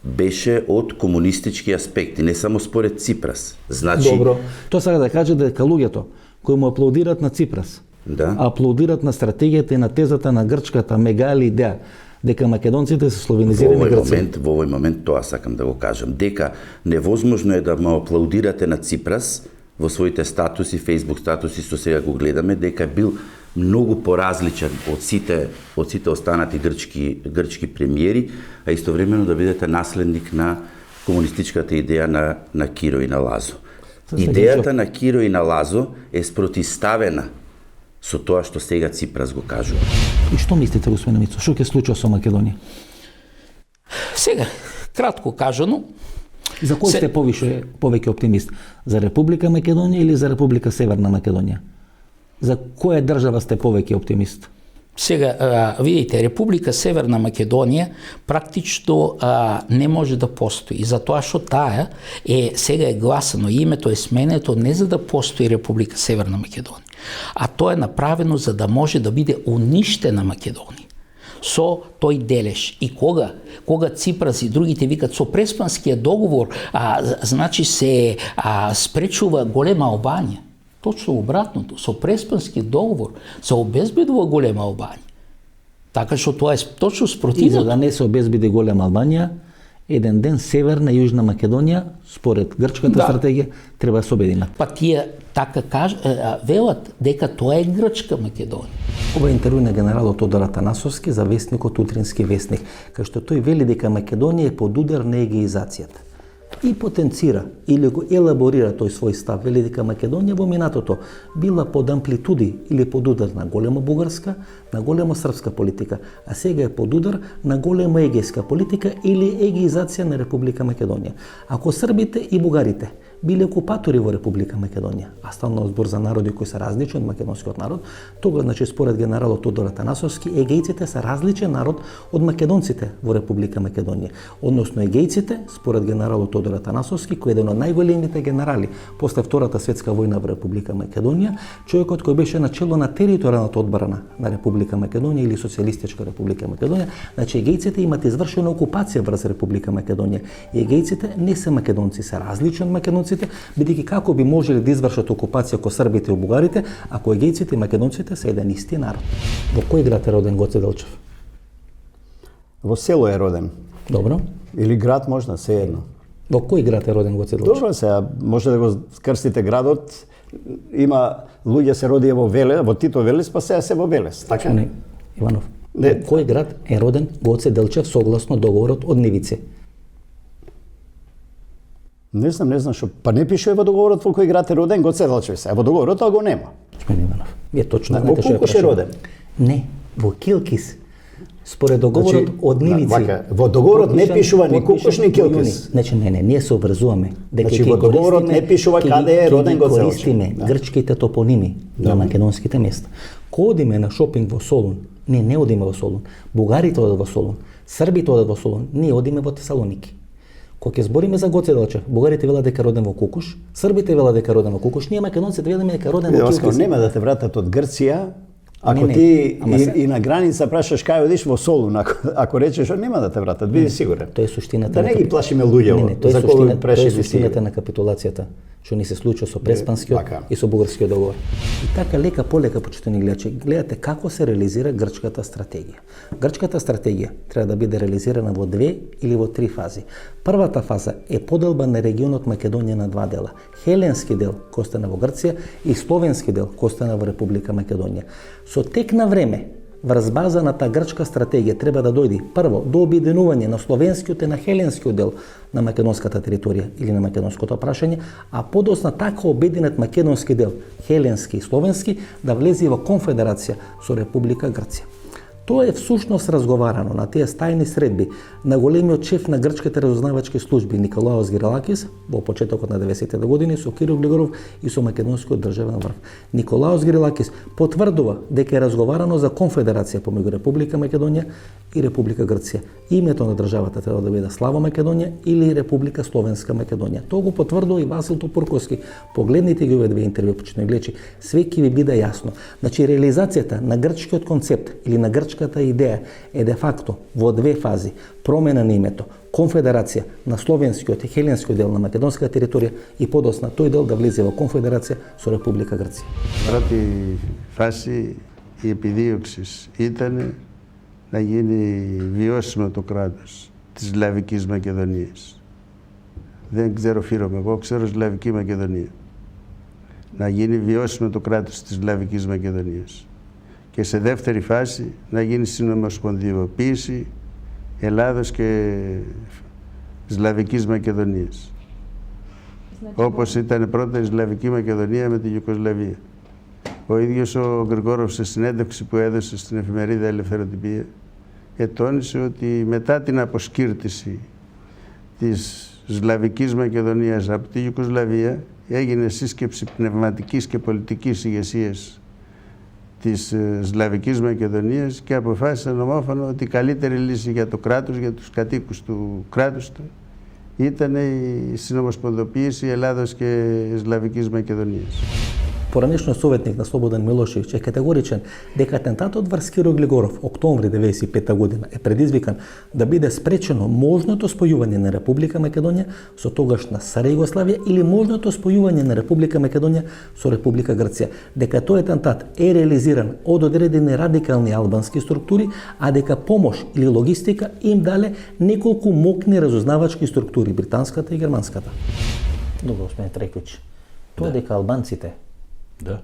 беше од комунистички аспекти, не само според Ципрас. Значи... Добро, тоа сака да каже дека луѓето кои му аплаудират на Ципрас, аплаудират на стратегијата и на тезата на грчката мегали идеја дека македонците се словенизирани грци. Во овој момент тоа сакам да го кажам, дека невозможно е да му аплаудирате на Ципрас во своите статуси, Facebook статуси, што сега го гледаме, дека бил многу поразличен од сите останати грчки премиери, а истовремено да бидете наследник на комунистичката идеја на Киро и на Лазо. Идејата на Киро и на Лазо е спротиставена со тоа што сега Ципрас го кажува. И што мислите, господин Мицо, што ќе случи со Македонија? Сега, кратко кажано, за кој сте повеќе оптимист? За Република Македонија или за Република Северна Македонија? За која држава сте повеќе оптимист? Сега, видите, Република Северна Македонија практично не може да постои. Затоа што таа сега е гласано, името е сменето не за да постои Република Северна Македонија, а тоа е направено за да може да биде уништена Македонија со тој дележ. И кога Ципрас и другите викат со Преспанскиот договор, значи се спречува голема Албанија. Точно обратното, со Преспанскиот договор се обезбедува голема Албанија. Така што тоа е точно спротивното. И за да не се обезбеди голема Албанија, еден ден Северна и Јужна Македонија, според грчката стратегија, треба да се обединат. Па тие така велат дека тоа е грчка Македонија. Ова е интервју на генералот Тодор Атанасовски за вестникот Утрински вестник, кај што тој вели дека Македонија е под удар на егеизацијата. И потенцира или го елаборира тој свој став, вели дека Македонија во минатото била под амплитуди или под удар на голема бугарска, на голема српска политика, а сега е под удар на голема егејска политика или егеизација на Република Македонија. Ако србите и бугарите биле окупатори во Република Македонија, а станува збор за народи кои се различни од македонскиот народ, тогаш, значи, според генералот Тодор Атанасовски, егејците се различен народ од македонците во Република Македонија. Односно, егејците, според генералот Тодор Атанасовски, кој е еден од најголемите генерали после Втората светска војна во Република Македонија, човекот кој беше на чело на територијалната одбрана на Република Македонија или Социјалистичка Република Македонија, значи егејците имат извршена окупација врз Република Македонија. Егејците не се македонци, се различни од македонците, бидејќи како би можеле да извршат окупација ко србите и бугарите, ако егејците и македонците се еден исти народ. Во кој град е роден Гоце Делчев? Во село е роден. Добро. Или град можна, се едно. Во кој град е роден Гоце Делчев? Добро, сега може да го скрстите градот. Има луѓе се родија во Велес, во Тито Велес, па сега се во Велес. Така? Не, Иванов. Во кој град е роден Гоце Делчев согласно договорот од Нивице? Не знам што. Па не пишува во договорот во кој град е роден Гоце Делчев. Во договорот тоа го нема. Господин Иванов, вие точно знаете што е Кукуш е роден. Не, во Килкис. Според договорот од Нивици. Во договорот не пишува ни Кукуш ни Килкис. Значи не, ние се обврзуваме дека ќе во договорот не пишува каде е роден Гоце Делчев. Користиме грчките топоними на македонските места. Ко одиме на шопинг во Солун, ние не одиме во Солун. Бугарите одат во Солун, србите одат во Солун, ние одиме во Тесалоники. Кога ќе збориме за Гоце Делчев, бугарите велат дека роден во Кукуш, србите велат дека роден во Кукуш, ние македонците велиме дека роден во Килкис. Нема да те вратат од Грција. Ако ти и на граница прашаш кај одиш во Солун, ако речеш, нема да те вратат, биди сигурен. Тоа е суштината. Да не ги плашиме луѓе за кој прашаш суштината на капитулацијата, што ни се случи со Преспанскиот и со бугарскиот договор. И така лека полека, почитани гледачи, гледате како се реализира грчката стратегија. Грчката стратегија треба да биде реализирана во 2 или во 3 фази. Првата фаза е поделба на регионот Македонија на 2 дела. Хеленски дел кој остана во Грција и словенски дел кој остана во Република Македонија. Со тек на време, врз база на таа грчка стратегија треба да дојде прво до обединување на словенскиот и на хеленскиот дел на македонската територија или на македонското прашање, а подосна така обединет македонски дел, хеленски и словенски, да влезе во конфедерација со Република Грција. Тоа е всушност разговарано на тие стајни средби на големиот шеф на грчките разузнавачки служби Николаос Гирилакис во почетокот на 90-те години со Кирил Глигоров и со македонскиот државен врв. Николаос Гирилакис потврдува дека е разговарано за конфедерација помеѓу Република Македонија и Република Грција. Името на државата треба да биде Слава Македонија или Република Словенска Македонија. Тоа го потврдува и Васил Топурковски. Погледнете ги овие две интервјуи, почитани гледачи, све ќе ви биде јасно. Значи реализацијата на грчкиот концепт или на грчката идеја е де факто во 2 фази: промена на името, конфедерација на словенскиот и хеленскиот дел на македонската територија и подосна тој дел да влезе во конфедерација со Република Грција. Πρώτη φάση η επιδίωξη ήταν να γίνει βιώσιμο το κράτος της Σλαβικής Μακεδονίας. Δεν ξέρω Φύρωμαι, εγώ ξέρω Σλαβική Μακεδονία. Να γίνει βιώσιμο το κράτος της Σλαβικής Μακεδονίας. Και σε δεύτερη φάση να γίνει συνομοσπονδιοποίηση Ελλάδος και Σλαβικής Μακεδονίας. όπως ήταν πρώτα η Σλαβική Μακεδονία με την Ιουγκοσλαβία. Ο ίδιος ο Γρηγόροφ σε συνέντευξη που έδωσε στην εφημερίδα Ελευθεροτυπία ετώνησε ότι μετά την αποσκύρτηση της Σλαβικής Μακεδονίας από τη Ιουγκοσλαβία έγινε σύσκεψη πνευματικής και πολιτικής ηγεσίας της Σλαβικής Μακεδονίας και αποφάσισαν ομόφωνα ότι η καλύτερη λύση για το κράτος, για τους κατοίκους του κράτους του, ήταν η συνομοσπονδοποίηση Ελλάδος και Σλαβικής Македонijas. Поранешниот советник на Слободан Милошевиќ е категоричен дека атентатот врз Киро Глигоров октомври 1995 година е предизвикан да биде спречено можното спојување на Република Македонија со тогашна Стара Југославија или можното спојување на Република Македонија со Република Грција, дека тој атентат е реализиран од одредени радикални албански структури, а дека помош или логистика им дале неколку мокни разузнавачки структури, британската и германската. Добро, господин Треквич. Тоа дека албанците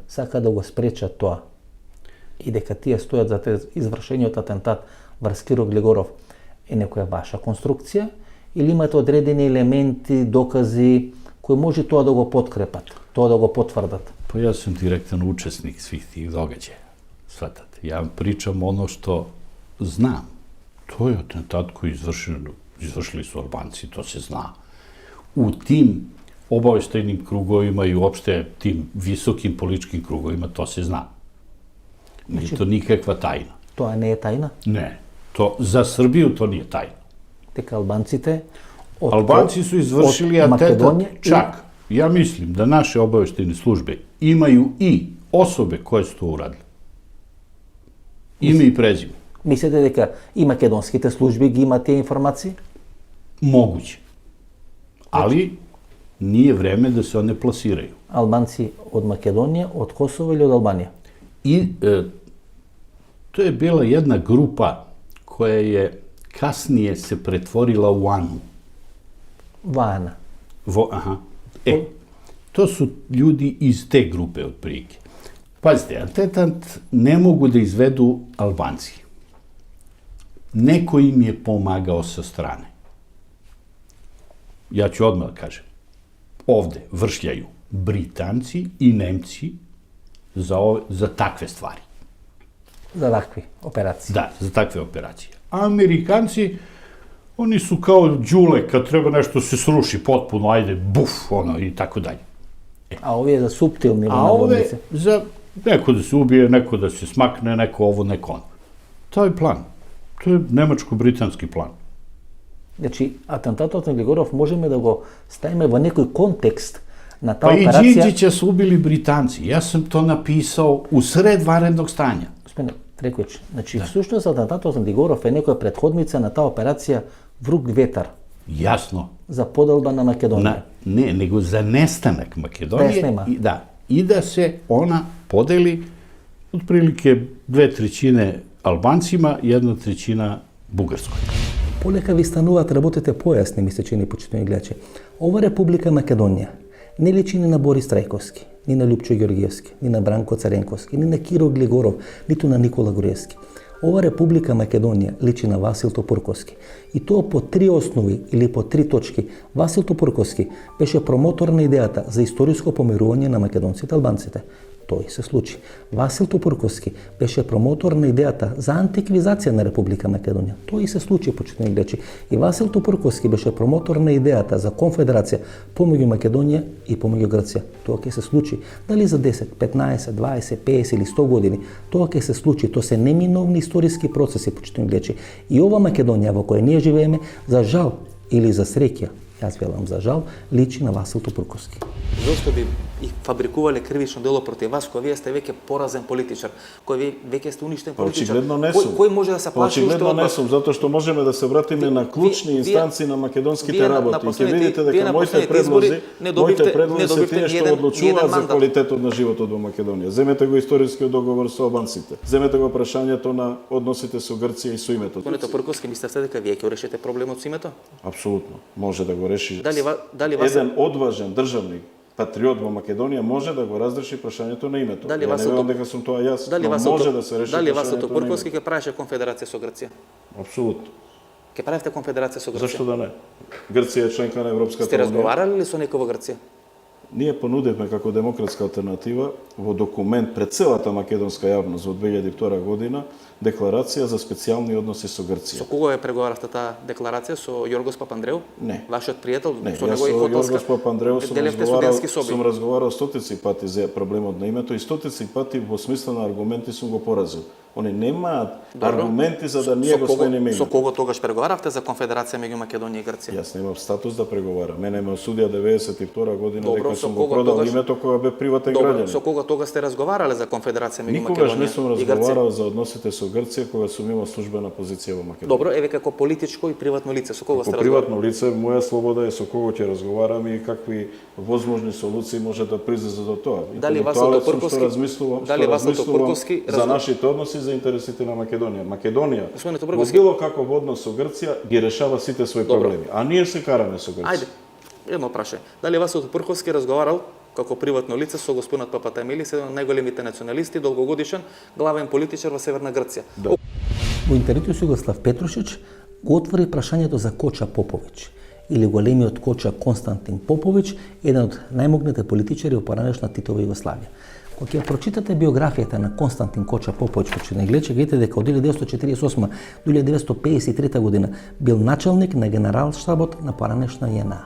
сака да го спречат тоа и дека тие стојат за извршениот атентат врз Киро Глигоров е некоја ваша конструкција или имате одредени елементи, докази кои може тоа да го подкрепат, тоа да го потврдат? Па јас сум директен учесник свих тих догаѓаја. Сватате, ја причам оно што знам. Тој атентат кој извршили со албанци, тоа се зна. У тим обавештајним круговима и уопште тим високим политичким круговима, тоа се зна. Не е то никаква тајна. Тоа не е тајна? Не. То, за Србију тоа не е тајна. Дека албанците Албанци су извршили атентат. Чак, ја мислим да наши обавештајни службе имају и особе кои су тоа урадили. Име и презиме. Мислите дека и македонските служби ги имаат тие информации? Могуќе. Али nije vreme da se one plasiraju. Albanci od Makedonije, od Kosova ili od Albanije? I to je bila jedna grupa koja je kasnije se pretvorila u ANU. Vana. Aha. To su ljudi iz te grupe otprilike. Pazite, atentat ne mogu da izvedu Albanci. Neko im je pomagao sa strane. Ja ću odmah da kažem. Ovde vršljaju Britanci i Nemci za takve stvari. Za takve operacije? Da, za takve operacije. A Amerikanci, oni su kao đule kad treba nešto se sruši potpuno, ajde, buf, ono, i tako dalje. A ovo je za suptilni navodnice? A ovo je za neko da se ubije, neko da se smakne, neko ovo, neko ono. To je plan. To je nemačko-britanski plan. Значи, атентатот на Глигоров можеме да го ставиме во некој контекст на таа па операција. Па и Đinđića su ubili Britanci. Јас сам то написал усред варедnog стања. Господине Треквич, значи всушност атентатот на Глигоров е некоја претходница на таа операција Вруг ветар. Јасно. За поделба на Македонија. Не, него за нестанак Македонија. И да се она подели отприлике 2/3 Албанцима и 1/3 Бугарској. Полека ви стануваат работите појасни, ми се чини, почитувани гледачи. Ова Република Македонија не личи ни на Борис Трајковски, ни на Љупчо Ѓоргиевски, ни на Бранко Царенковски, ни на Киро Глигоров, ниту на Никола Груевски. Ова Република Македонија личи на Васил Топурковски. И тоа по 3 основи или по 3 точки. Васил Топурковски беше промотор на идејата за историско помирување на македонците и албанците. Тој се случи. Васил Топурковски беше промотор на идејата за антиквизација на Република Македонија. Тој се случи, почитувани гледачи. И Васил Топурковски беше промотор на идејата за конфедерација помеѓу Македонија и помеѓу Грција. Тоа ќе се случи. Дали за 10, 15, 20, 50 или 100 години, тоа ќе се случи. Тоа се неминовни историски процеси, почитувани гледачи. И ова Македонија во која ние живееме, за жал или за среќа, јас велам за жал, личи на Васил Топурковски. Зошто би и фабрикувале кривично дело против вас, кој вие сте веќе поразен политичар, кој вие веќе сте уништен политичар? Очигледно не сум. Кој може да се плаши уште од вас? Не сум, затоа што можеме да се вратиме на клучни инстанции на македонските работи. И ќе видите дека моите предлози се тие што одлучуваат за квалитетот на животот во Македонија. Земете го историскиот договор со албанците. Земете го прашањето на односите со Грција и со името. Господине Топурковски, мислите дека вие ќе решите проблемот со името? Апсолутно. Може да го реши. Дали вас еден одважен државник, патриот во Македонија може да го разреши прашањето на името. Ја не велам дека сум тоа јас, но може да се реши прашањето на името. Дали Васил Топурковски ќе правеше конфедерација со Грција? Апсолутно. Ќе правите конфедерација со Грција? Зашто да не? Грција е членка на Европската унија. Сте разговарали ли со некој во Грција? ние понудевме како демократска алтернатива во документ пред целата македонска јавност во 2002 година декларација за специјални односи со Грција. Со кого ја преговаравте таа декларација? Со Јоргос Папандреу? Не. Вашиот пријател? Не, со јас со Јоргос Папандреу сум разговарал стотици пати за проблемот на името и стотици пати во смисла на аргументи сум го поразил. Они немаат аргументи за да ние го смениме. Со кого тогаш преговаравте за конфедерација меѓу Македонија и Грција? Јас немав статус да преговарам. Мене ме осудија 92 година дека сум го продал името кога бе приватен граѓанин. Со кого тогаш сте разговарале за конфедерација меѓу Македонија и Грција? Никогаш не сум разговарал за односите со Грција кога сум имал службена позиција во Македонија. Добро, еве како политичко и приватно лице, со кого сте разговарале? Приватно лице, моја слобода е со кого ќе разговарам и какви возможни солуции може да произлезат од тоа. Дали Васото Пркоски за нашите односи, за интересите на Македонија. Македонија во било каков однос со Грција ги решава сите своји проблеми, а ние се караме со Грција. Ајде, едно прашање. Дали Васото Пркоски разговарал како приватно лице со господинот Папатамилис, еден од најголемите националисти, долгогодишен главен политичар во Северна Грција? Да. Во интервјуто со Југослав Петрушич го отвори прашањето за Коча Поповиќ или големиот Коча Константин Поповиќ, еден од најмогните политичари во поранешна Титова Југославија. Кога ќе прочитате биографијата на Константин Коча Поповиќ, што не гледа, видите дека од 1948 до 1953 година бил началник на генералштабот на поранешна JNA.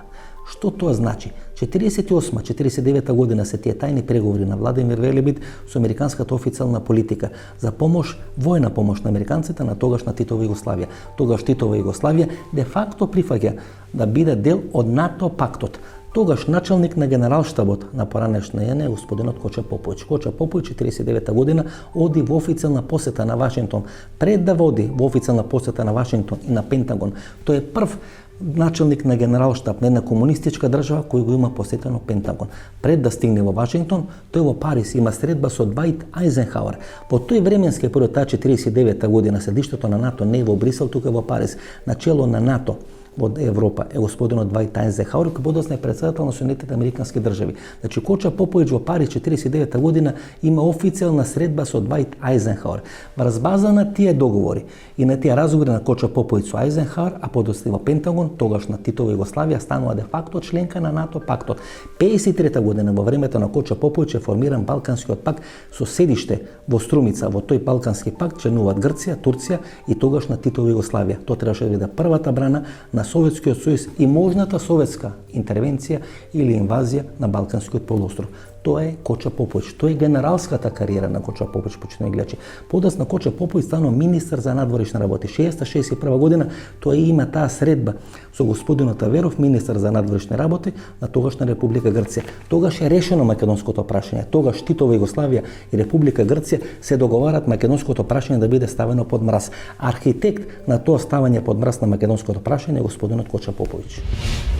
Што тоа значи? 48-49 година се тие тајни преговори на Владимир Велебит со американската официјална политика за помош, војна помош на американците на тогашна Титова Југославија. Тогаш Титова Југославија де факто прифаќа да биде дел од НАТО пактот. Тогаш началник на генералштабот на поранешна JNA господинот Коча Поповиќ. Коча Поповиќ 49 година оди во официјална посета на Вашингтон. Пред да води во официјална посета на Вашингтон и на Пентагон, тој е прв началник на генералштаб на една комунистичка држава кој го има посетено Пентагон. Пред да стигне во Вашингтон, тој во Париз има средба со Двајт Ајзенхауер. Во тој временски период, таа 49 година, седиштето на НАТО не е во Брисел, тука во Париз, начело на НАТО во Европа е господинот Двајт Ајзенхауер, кој подосна е председател на Соединетите американски држави. Значи Коча Поповиќ во Париз 49 година има официјална средба со Двајт Ајзенхауер. Врз база на тие договори и на тие разговори на Коча Поповиќ со Ајзенхауер, а подосна во Пентагон, тогаш на Титова Југославија станува де факто членка на НАТО пактот. 53 година во времето на Коча Поповиќ е формиран Балканскиот пакт со седиште во Струмица. Во тој Балкански пакт членуваат Грција, Турција и тогаш на Титова Југославија. Тоа требаше да биде првата брана на Советскиот сојуз и можната советска интервенција или инвазија на Балканскиот полуостров. Тоа е Коча Поповиќ. Тоа е генералската кариера на Коча Поповиќ, почитувани гледачи. Подосна Коча Поповиќ станува министар за надворешни работи. 60-61 година тоа има таа средба со господинот Аверов, министар за надворешни работи на тогашна Република Грција. Тогаш е решено македонското прашање. Тогаш Титова Југославија и Република Грција се договарат македонското прашање да биде ставено под мраз. Архитект на тоа ставање под мраз на македонското прашање е господинот Коча Поповиќ.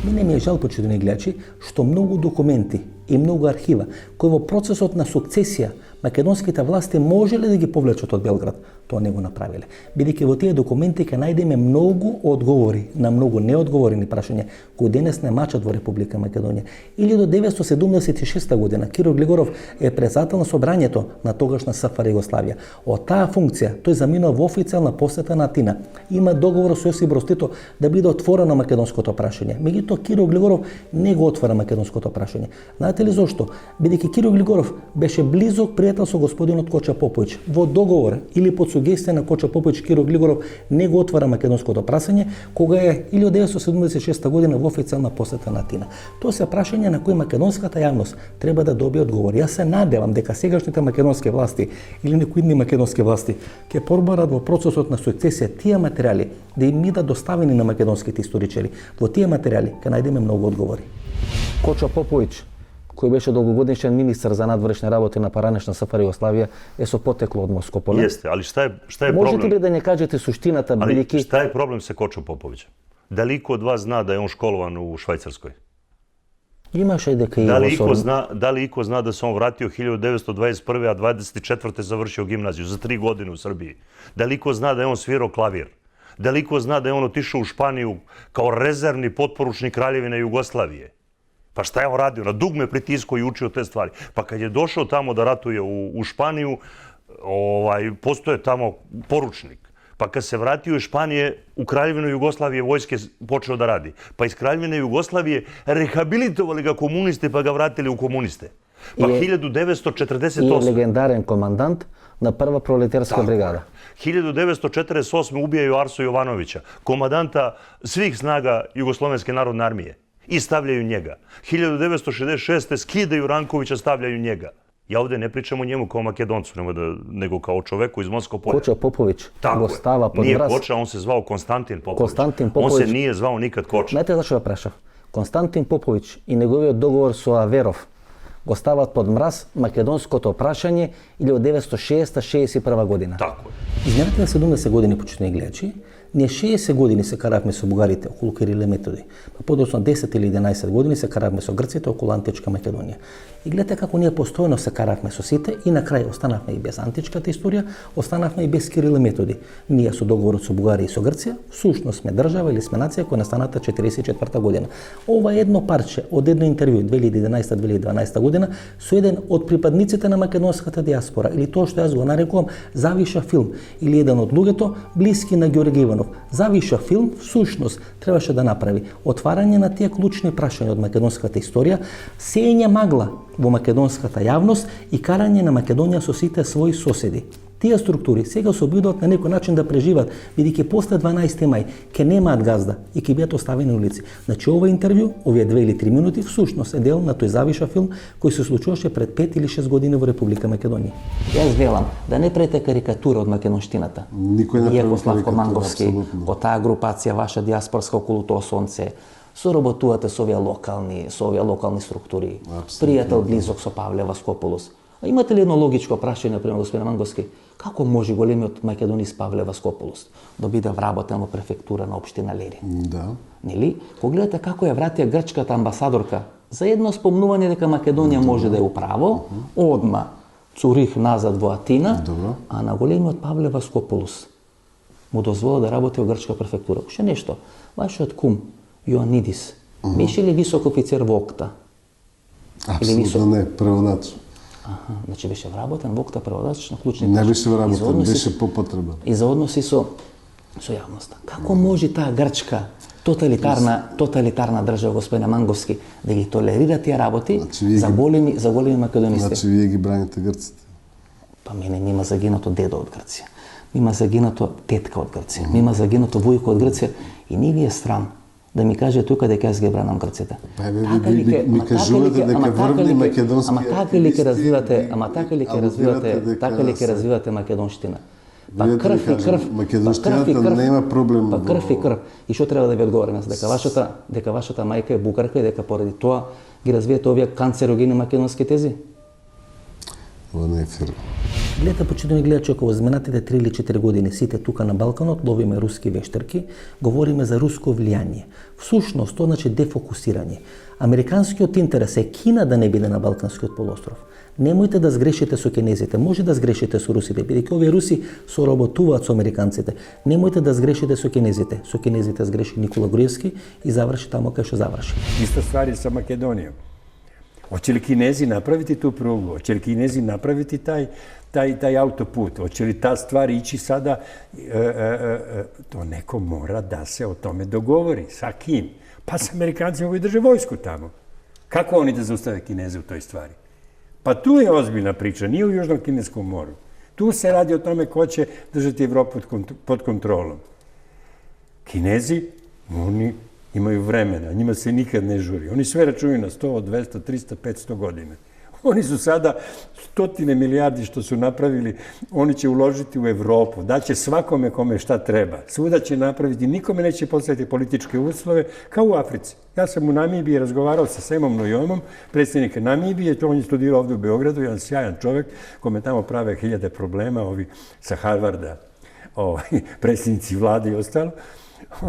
Мене ми е жал, почитувани гледачи, што многу документи и многу архива кои во процесот на сукцесија македонските власти можеле да ги повлечат од Белград, тоа не го направиле. Бидејќи во тие документи ќе најдеме многу одговори на многу неодговорени прашања кои денес не мачат во Република Македонија. Или до 1976 година Киро Глигоров е председател на собрањето на тогашна СФР Југославија. Од таа функција тој заминува во официјална посета на Атина. Има договор со Јосип Броз Тито да биде отворено македонското прашање. Меѓутоа Киро Глигоров не го отвора македонското прашање. Знаете ли зошто? Бидејќи Киро Глигоров беше близок пријател со господинот Коча Поповиќ. Во договор или под сугестија на Коча Поповиќ, Киро Глигоров не го отвара македонското прашање кога е 1976 година во официјална посета на Атина. Тоа се прашања на кои македонската јавност треба да добие одговор. Јас се надевам дека сегашните македонски власти или некои идни македонски власти ќе пробарат во процесот на сукцесија тие материјали да им бидат доставени на македонските историчари. Во тие материјали ќе најдеме многу одговори. Коча Поповиќ, кој беше долгогодишен министар за надворешни работи на поранешна СФР Југославија, е со потекло од Москополе. Јесте, али шта е проблем? Можете ли да не кажете суштината, бидејќи... Шта е проблем со Кочо Поповиќ? Дали iko од вас зна да е он школован у Швајцарској? Имаше дека и Дали iko зна да се он вратио 1921, а 24 завршио гимназију за 3 години у Србији? Дали iko зна да е он свиро клавир? Дали iko зна да е он отишao у Шпанију као резервни потпоручник Краљевина Југославије? Па шта je on radio? Na dugme pritisko i učio te stvari. Pa kad je došao tamo da ratuje u Španiju, postoje tamo poručnik Pa kad se vratio iz Španije, u Kraljevinu Jugoslavije vojske počeo da radi. Pa iz Kraljevine Jugoslavije rehabilitovali ga komuniste pa ga vratili u komuniste. Pa 1948... I je legendaren komandant na prva proletarska brigada. 1948. ubijaju Arso Jovanovića, komandanta svih snaga Jugoslovenske narodne armije. I stavljaju njega. 1966. skidaju Rankovića, stavljaju njega. Ja ovdje ne pričam o njemu kao Makedoncu, nego kao čoveku iz Moskva polja. Koča Popović go stava pod Nije mraz. Koča, on se zvao Konstantin Popović. Konstantin Popović. On se nije zvao nikad Koča. Знаете зашо ја прашав? Константин Поповиќ и неговиот договор со Аверов го стават под мраз македонското прашање 1960-61 година. Тако е. Изминатите 70 години, почитани гледачи, ние 60 години се каравме со бугарите околу Кирил и Методи. Па подоцна 10 или 11 години се каравме со грците околу античка Македонија. И гледате како ние постојано се каравме со сите и на крај останавме и без античката историја, останавме и без Кирил и Методи. Ние со договорот со Бугарија и со Грција, всушност сме држава или сме нација која настаната 44 година. Ова е едно парче од едно интервју 2011-2012 година со еден од припадниците на македонската диаспора или тоа што јас го нарекувам завиша филм или еден од луѓето блиски на Ѓорги Иванов. Завиша филм всушност требаше да направи отварање на тие клучни прашања од македонската историја, сеење магла во македонската јавност и карање на Македонија со сите своји соседи. Тие структури сега се обидуваат на некој начин да преживат, бидејќи после 12 мај ќе немаат газда и ќе бидат оставени на улици. Значи ова интервју, овие 2 или 3 минути, всушност е дел на тој завиша филм кој се случуваше пред 5 или 6 години во Република Македонија. Јас велам да не правите карикатура од македонштината. Никој не прави Славко карикатура, Манговски, апсолутно. во таа групација ваша диаспорска околу тоа сонце, соработувате со овие локални структури. Пријател близок со Павле Васкополос. А имате ли едно логичко прашање, например, господин Манговски, како може големиот македонист Павле Васкополос да биде вработен во префектура на општина Лери? Да. Нели? Кога гледате како ја вратија грчката амбасадорка за едно спомнување дека Македонија може да е управо, одма цурих назад во Атина, а на големиот Павле Васкополос му дозвола да работи во грчка префектура. Уште нешто, вашиот кум Јоанидис беше ли висок офицер во ОКТА? Апсолутно не, преводач. Значи беше вработен во ОКТА преводач на клучни Не беше вработен, беше по потреба. И за односи со јавноста. Како може таа грчка тоталитарна држава, господин Манговски, да ги толерира тие работи за големи македонисти? Значи вие ги браните грците. Па мене ми има загинато дедо од Грција. Ми има загинато тетка од Грција. Ми има загинато војко од Грција и не ви е срам да ми каже тука дека јас ги бранам Грците. Ми кажувате дека врвни македонски... Ама така ли ќе развивате македонштина? Па крв и крв. Македонштината нема проблем. Па крв и крв. И што треба да ви одговориме? Дека вашата мајка е букарка и дека поради тоа ги развиете овие канцерогени македонски тези? Ова не е фир. Гледате, почитувани гледачи, ако во изминатите 3 или 4 години сите тука на Балканот ловиме руски вештерки, говориме за руско влијание. Всушност, тоа значи дефокусирање. Американскиот интерес е Кина да не биде на Балканскиот полуостров. Немојте да сгрешите со кинезите, може да сгрешите со русите, бидејќи овие руси соработуваат со американците. Немојте да сгрешите со кинезите. Со кинезите сгреши Никола Груевски и заврши тамо кај што заврши. Иста ствар и со Македонијом. Hoće li Kinezi napraviti tu prugu? Hoće li Kinezi napraviti taj autoput? Hoće li ta stvar ići sada? To neko mora da se o tome dogovori. Sa kim? Pa s Amerikancima koji drže vojsku tamo. Kako oni da zaustave Kineze u toj stvari? Pa tu je ozbiljna priča, nije u Južnom Kineskom moru. Tu se radi o tome ko će držati Evropu pod kontrolom. Kinezi, oni imaju vremena, njima se nikad ne žuri. Oni sve računaju na 100, 200, 300, 500 godina. Oni su sada 100 milijardi što su napravili, oni će uložiti u Evropu, daće svakome kome šta treba. Svuda će napraviti, nikome neće postaviti političke uslove, kao u Africi. Ja sam u Namibiji razgovarao sa Semom Nujomom, predsjednika Namibije, on je studirao ovdje u Beogradu, jedan sjajan čovjek, kome tamo prave 1000 problema, ovi sa Harvarda, predsjednici vlade i ostalo.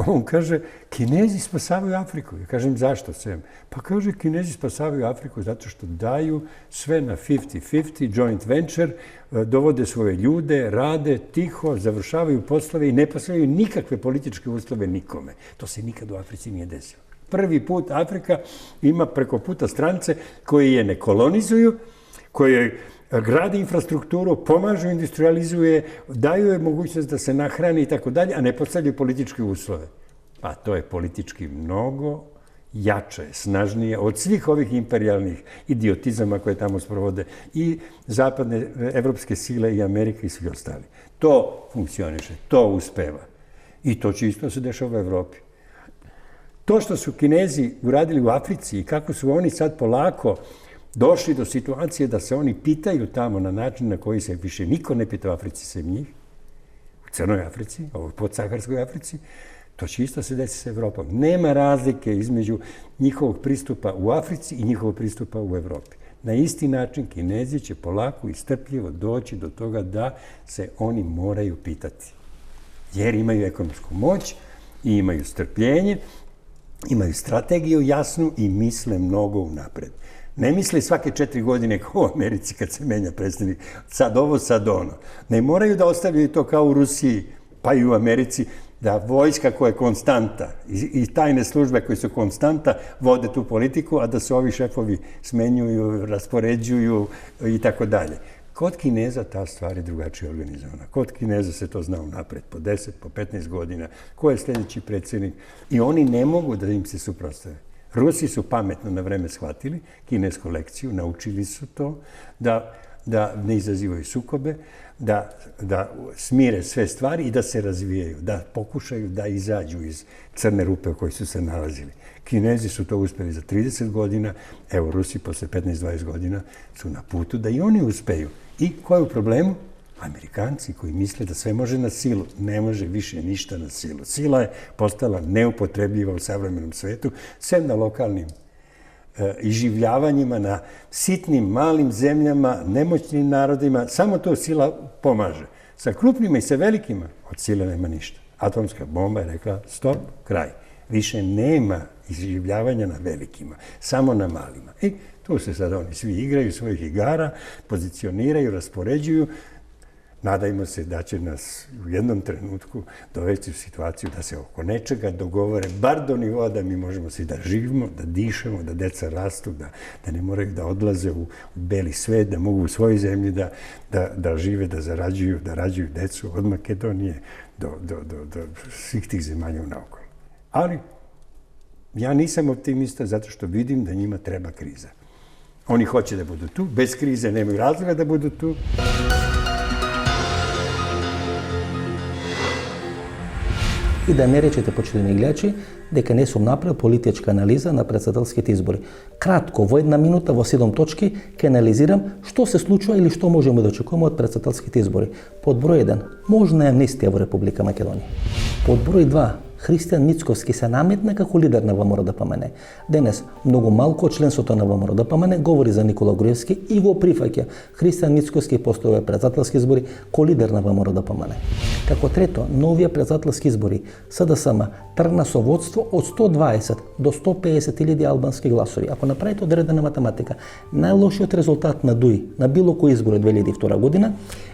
On kaže, Kinezi spasavaju Afriku. Ja kažem, zašto, Sem? Pa kaže, Kinezi spasavaju Afriku zato što daju sve na 50-50, joint venture, dovode svoje ljude, rade tiho, završavaju poslove i ne postavljaju nikakve političke uslove nikome. To se nikad u Africi nije desilo. Prvi put Afrika ima preko puta strance koji je ne kolonizuju, koji gradi infrastrukturu, pomažu, industrializuje, daju je mogućnost da se nahrani i tako dalje, a ne postavljaju političke uslove. A to je politički mnogo jače, snažnije od svih ovih imperijalnih idiotizama koje tamo sprovode i zapadne evropske sile i Amerika i svi ostali. To funkcioniše, to uspeva. I to će isto se dešava u Evropi. To što su Kinezi uradili u Africi i kako su oni sad polako došli do situacije da se oni pitaju tamo na način na koji se više niko ne pita u Africi sem njih, u Crnoj Africi, ovoj podsaharskoj Africi, to će isto se desiti sa Evropom. Nema razlike između njihovog pristupa u Africi i njihovog pristupa u Evropi. Na isti način Kinezi će polako i strpljivo doći do toga da se oni moraju pitati. Jer imaju ekonomsku moć i imaju strpljenje, imaju strategiju jasnu i misle mnogo unapred. Ne misle svake 4 godine kao u Americi kad se menja predstavnik, sad ovo, sad ono. Ne moraju da ostavljaju to kao u Rusiji, pa i u Americi, da vojska koja je konstanta i tajne službe koje su konstanta vode tu politiku, a da se ovi šefovi smenjuju, raspoređuju i tako dalje. Kod Kineza ta stvar je drugačije organizovana. Kod Kineza se to zna unapred, po 10, po 15 godina, ko je sljedeći predsjednik i oni ne mogu da im se suprotstave. Rusi su pametno na vreme shvatili kinesku lekciju, naučili su to, da ne izazivaju sukobe, da smire sve stvari i da se razvijaju, da pokušaju da izađu iz crne rupe u kojoj su se nalazili. Kinezi su to uspeli za 30 godina, evo Rusi posle 15-20 godina su na putu da i oni uspeju. I ko je u problemu? Amerikanci koji misle da sve može na silu. Ne može više ništa na silu. Sila je postala neupotrebljiva u savremenom svetu, sem na lokalnim iživljavanjima, na sitnim, malim zemljama, nemoćnim narodima. Samo to sila pomaže. Sa krupnima i sa velikima od sile nema ništa. Atomska bomba je rekla stop, kraj. Više nema iživljavanja na velikima, samo na malima. I tu se sad oni svi igraju svojih igara, pozicioniraju, raspoređuju. Nadajmo se da će nas u jednom trenutku dovesti u situaciju da se oko nečega dogovore, bar do nivoa da mi možemo svi da živimo, da dišemo, da deca rastu, da ne moraju da odlaze u beli svet, da mogu u svojoj zemlji da žive, da zarađuju, da rađuju decu od Makedonije do svih tih zemalja u nauku. Ali ja nisam optimista zato što vidim da njima treba kriza. Oni hoće da budu tu, bez krize nemaju razloga da budu tu. И да не речете, почитани гледачи, дека не сум направил политичка анализа на председателските избори. Кратко, во 1 минута, во 7 точки, ќе анализирам што се случува или што можеме да очекуваме од председателските избори. Под број 1, можна амнистија во Република Македонија. Под број 2, Христијан Мицковски се наметна како лидер на ВМРО-ДПМН. Денес, многу малку од членството на ВМРО-ДПМН говори за Никола Груевски и го прифаќа. Христијан Мицковски постојува председателски избори ко лидер на ВМРО-ДПМН. Како трето, новија председателски избори СДСМ тргна со водство од 120 до 150.000 албански гласови. Ако направите одредена математика, најлошиот резултат на ДУИ на било кој избор од 2002 година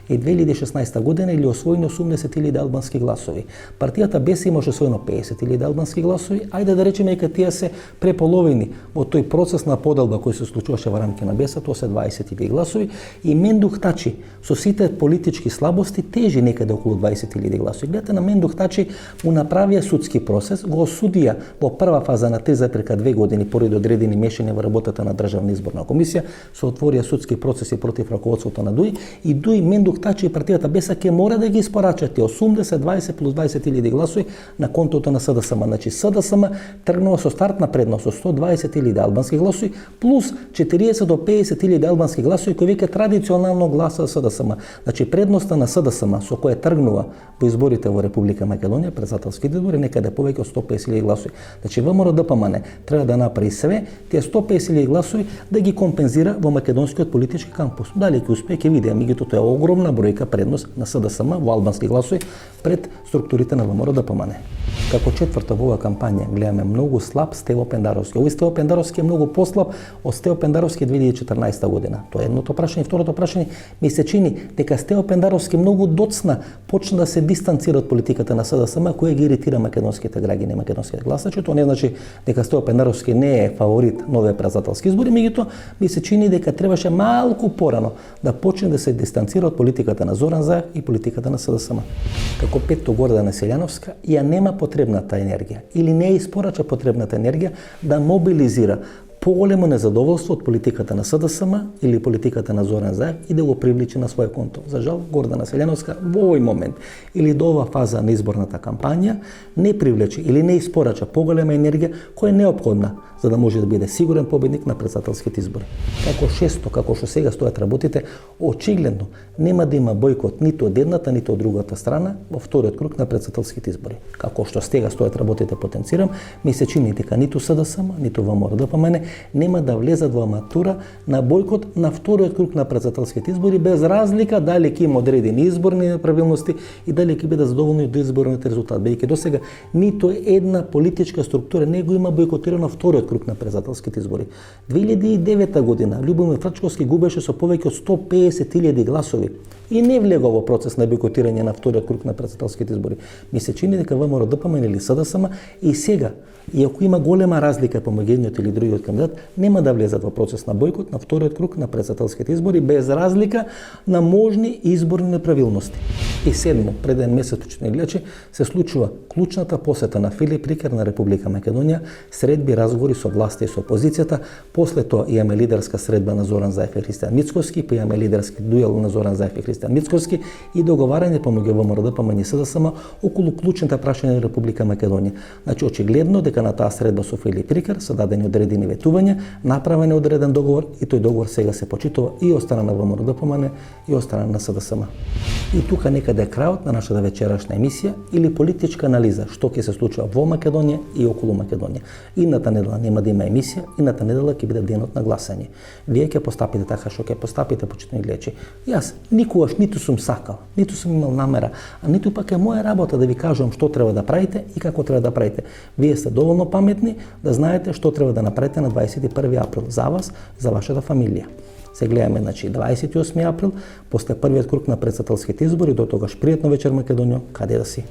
е 2016 година или освоено 80.000 албански гласови. Партијата БЕС имаше освоено 50.000 албански гласови, ајде да речеме дека тие се преполовени во тој процес на поделба кој се случуваше во рамки на БЕС, тоа се 20.000 гласови и Мендух Тачи со сите политички слабости тежи некаде околу 20.000 гласови. Гледате, на Мендух Тачи му направија судски процес, го осудија во прва фаза на 3,2 години поради одредени мешања во работата на Државна изборна комисија, се отворија судски процеси против раководството на ДУИ и ДУИ, Мендух Тачи и партијата БЕС ќе мора да ги испорачат 80-20 плюс 20.000 гласови на контото на СДСМ. Значи СДСМ тргнува со стартна предност со 120.000 албански гласови плюс 40 до 50.000 албански гласови кои веќе традиционално гласаа СДСМ. Значи предноста на СДСМ со која тргнува во изборите во Република Македонија, председателските избори, некаде повеќе од 150.000 гласови. Значи ВМРО-ДПМН треба да направи све тие 150.000 гласови да ги компензира во македонскиот политички кампус. Дали ќе успее, ќе видиме, меѓутоа тоа е огромна бројка предност на СДСМ во албански гласови пред структурите на ВМРО-ДПМН. Како четврто во оваа кампања гледаме многу слаб Стево Пендаровски. Овој Стево Пендаровски е многу послаб од Стево Пендаровски 2014 година. Тоа е едното прашање. Второто прашање, ми се чини дека Стево Пендаровски многу доцна почна да се дистанцира од политиката на СДСМ, која ги иритира македонските граѓани, македонските гласачи. Тоа не значи дека Стево Пендаровски не е фаворит на овие председателски избори, меѓутоа ми се чини дека требаше малку порано да почне да се дистанцира од политиката на Зоран Заев и политиката на СДСМ. Како петто Гордана Селјановска ја нема потребната енергија или не испорача потребната енергија да мобилизира поголемо незадоволство од политиката на СДСМ или политиката на Зоран Заев и да го привлече на свој конто. За жал, Гордана Селјановска во овој момент или до оваа фаза на изборната кампања не привлече или не испорача поголема енергија која е неопходна за да може да биде сигурен победник на председателските избори. Како шесто, како што сега стојат работите, очигледно нема да има бојкот ниту од едната, ниту од другата страна во вториот круг на председателските избори. Како што сега стојат работите, потенцирам, ми се чини дека ниту СДСМ, ниту ВМРО-ДПМН нема да влезат во аматура на бојкот на вториот круг на председателските избори, без разлика дали ќе има одредени изборни неправилности и дали ќе бидат задоволни од изборниот резултат. Бидејќи досега ниту една политичка структура не го има бојкотирано вториот круг на председателските избори. 2009 година Љубомир Фрчковски губеше со повеќе од 150.000 гласови и не влегува во процес на бојкотирање на вториот круг на председателските избори. Ми се чини дека ВМРО-ДПМН или СДСМ и сега, иако има голема разлика помеѓу едниот или другиот кандидат, нема да влезат во процес на бојкот на вториот круг на председателските избори без разлика на можни изборни неправилности. И седмо, пред еден месец, точно гледачи, се случува клучната посета на Филип Рикер на Република Македонија, средби, разговори со власта и со опозицијата. После тоа имаме лидерска средба на Зоран Заев и Христијан Мицковски, па имаме лидерски дуел на Зоран Заев и Христијан Мицковски и договарање помеѓу ВМРО-ДПМН и СДСМ околу клучните прашања на Република Македонија. Значи очигледно дека на таа средба со Филип Рикер се дадени одредени ветувања, направен е одреден договор и тој договор сега се почитува и од страна на ВМРО-ДПМН и од страна на СДСМ. И тука некаде е крајот на нашата вечерашна емисија или политичка анализа што ќе се случува во Македонија и околу Македонија. Идната недела нема да има емисија, идната недела ќе биде денот на гласање. Вие ќе постапите така што ќе постапите, почитни гледачи. Јас никогаш ниту сум сакал, ниту сум имал намера, а ниту пак е моја работа да ви кажувам што треба да правите и како треба да правите. Вие сте доволно паметни да знаете што треба да направите на 21 април за вас, за вашата фамилија. Се гледаме, значи, 28 април, после првиот круг на председателските избори, до тогаш пријатно вечер Македонија, каде да си.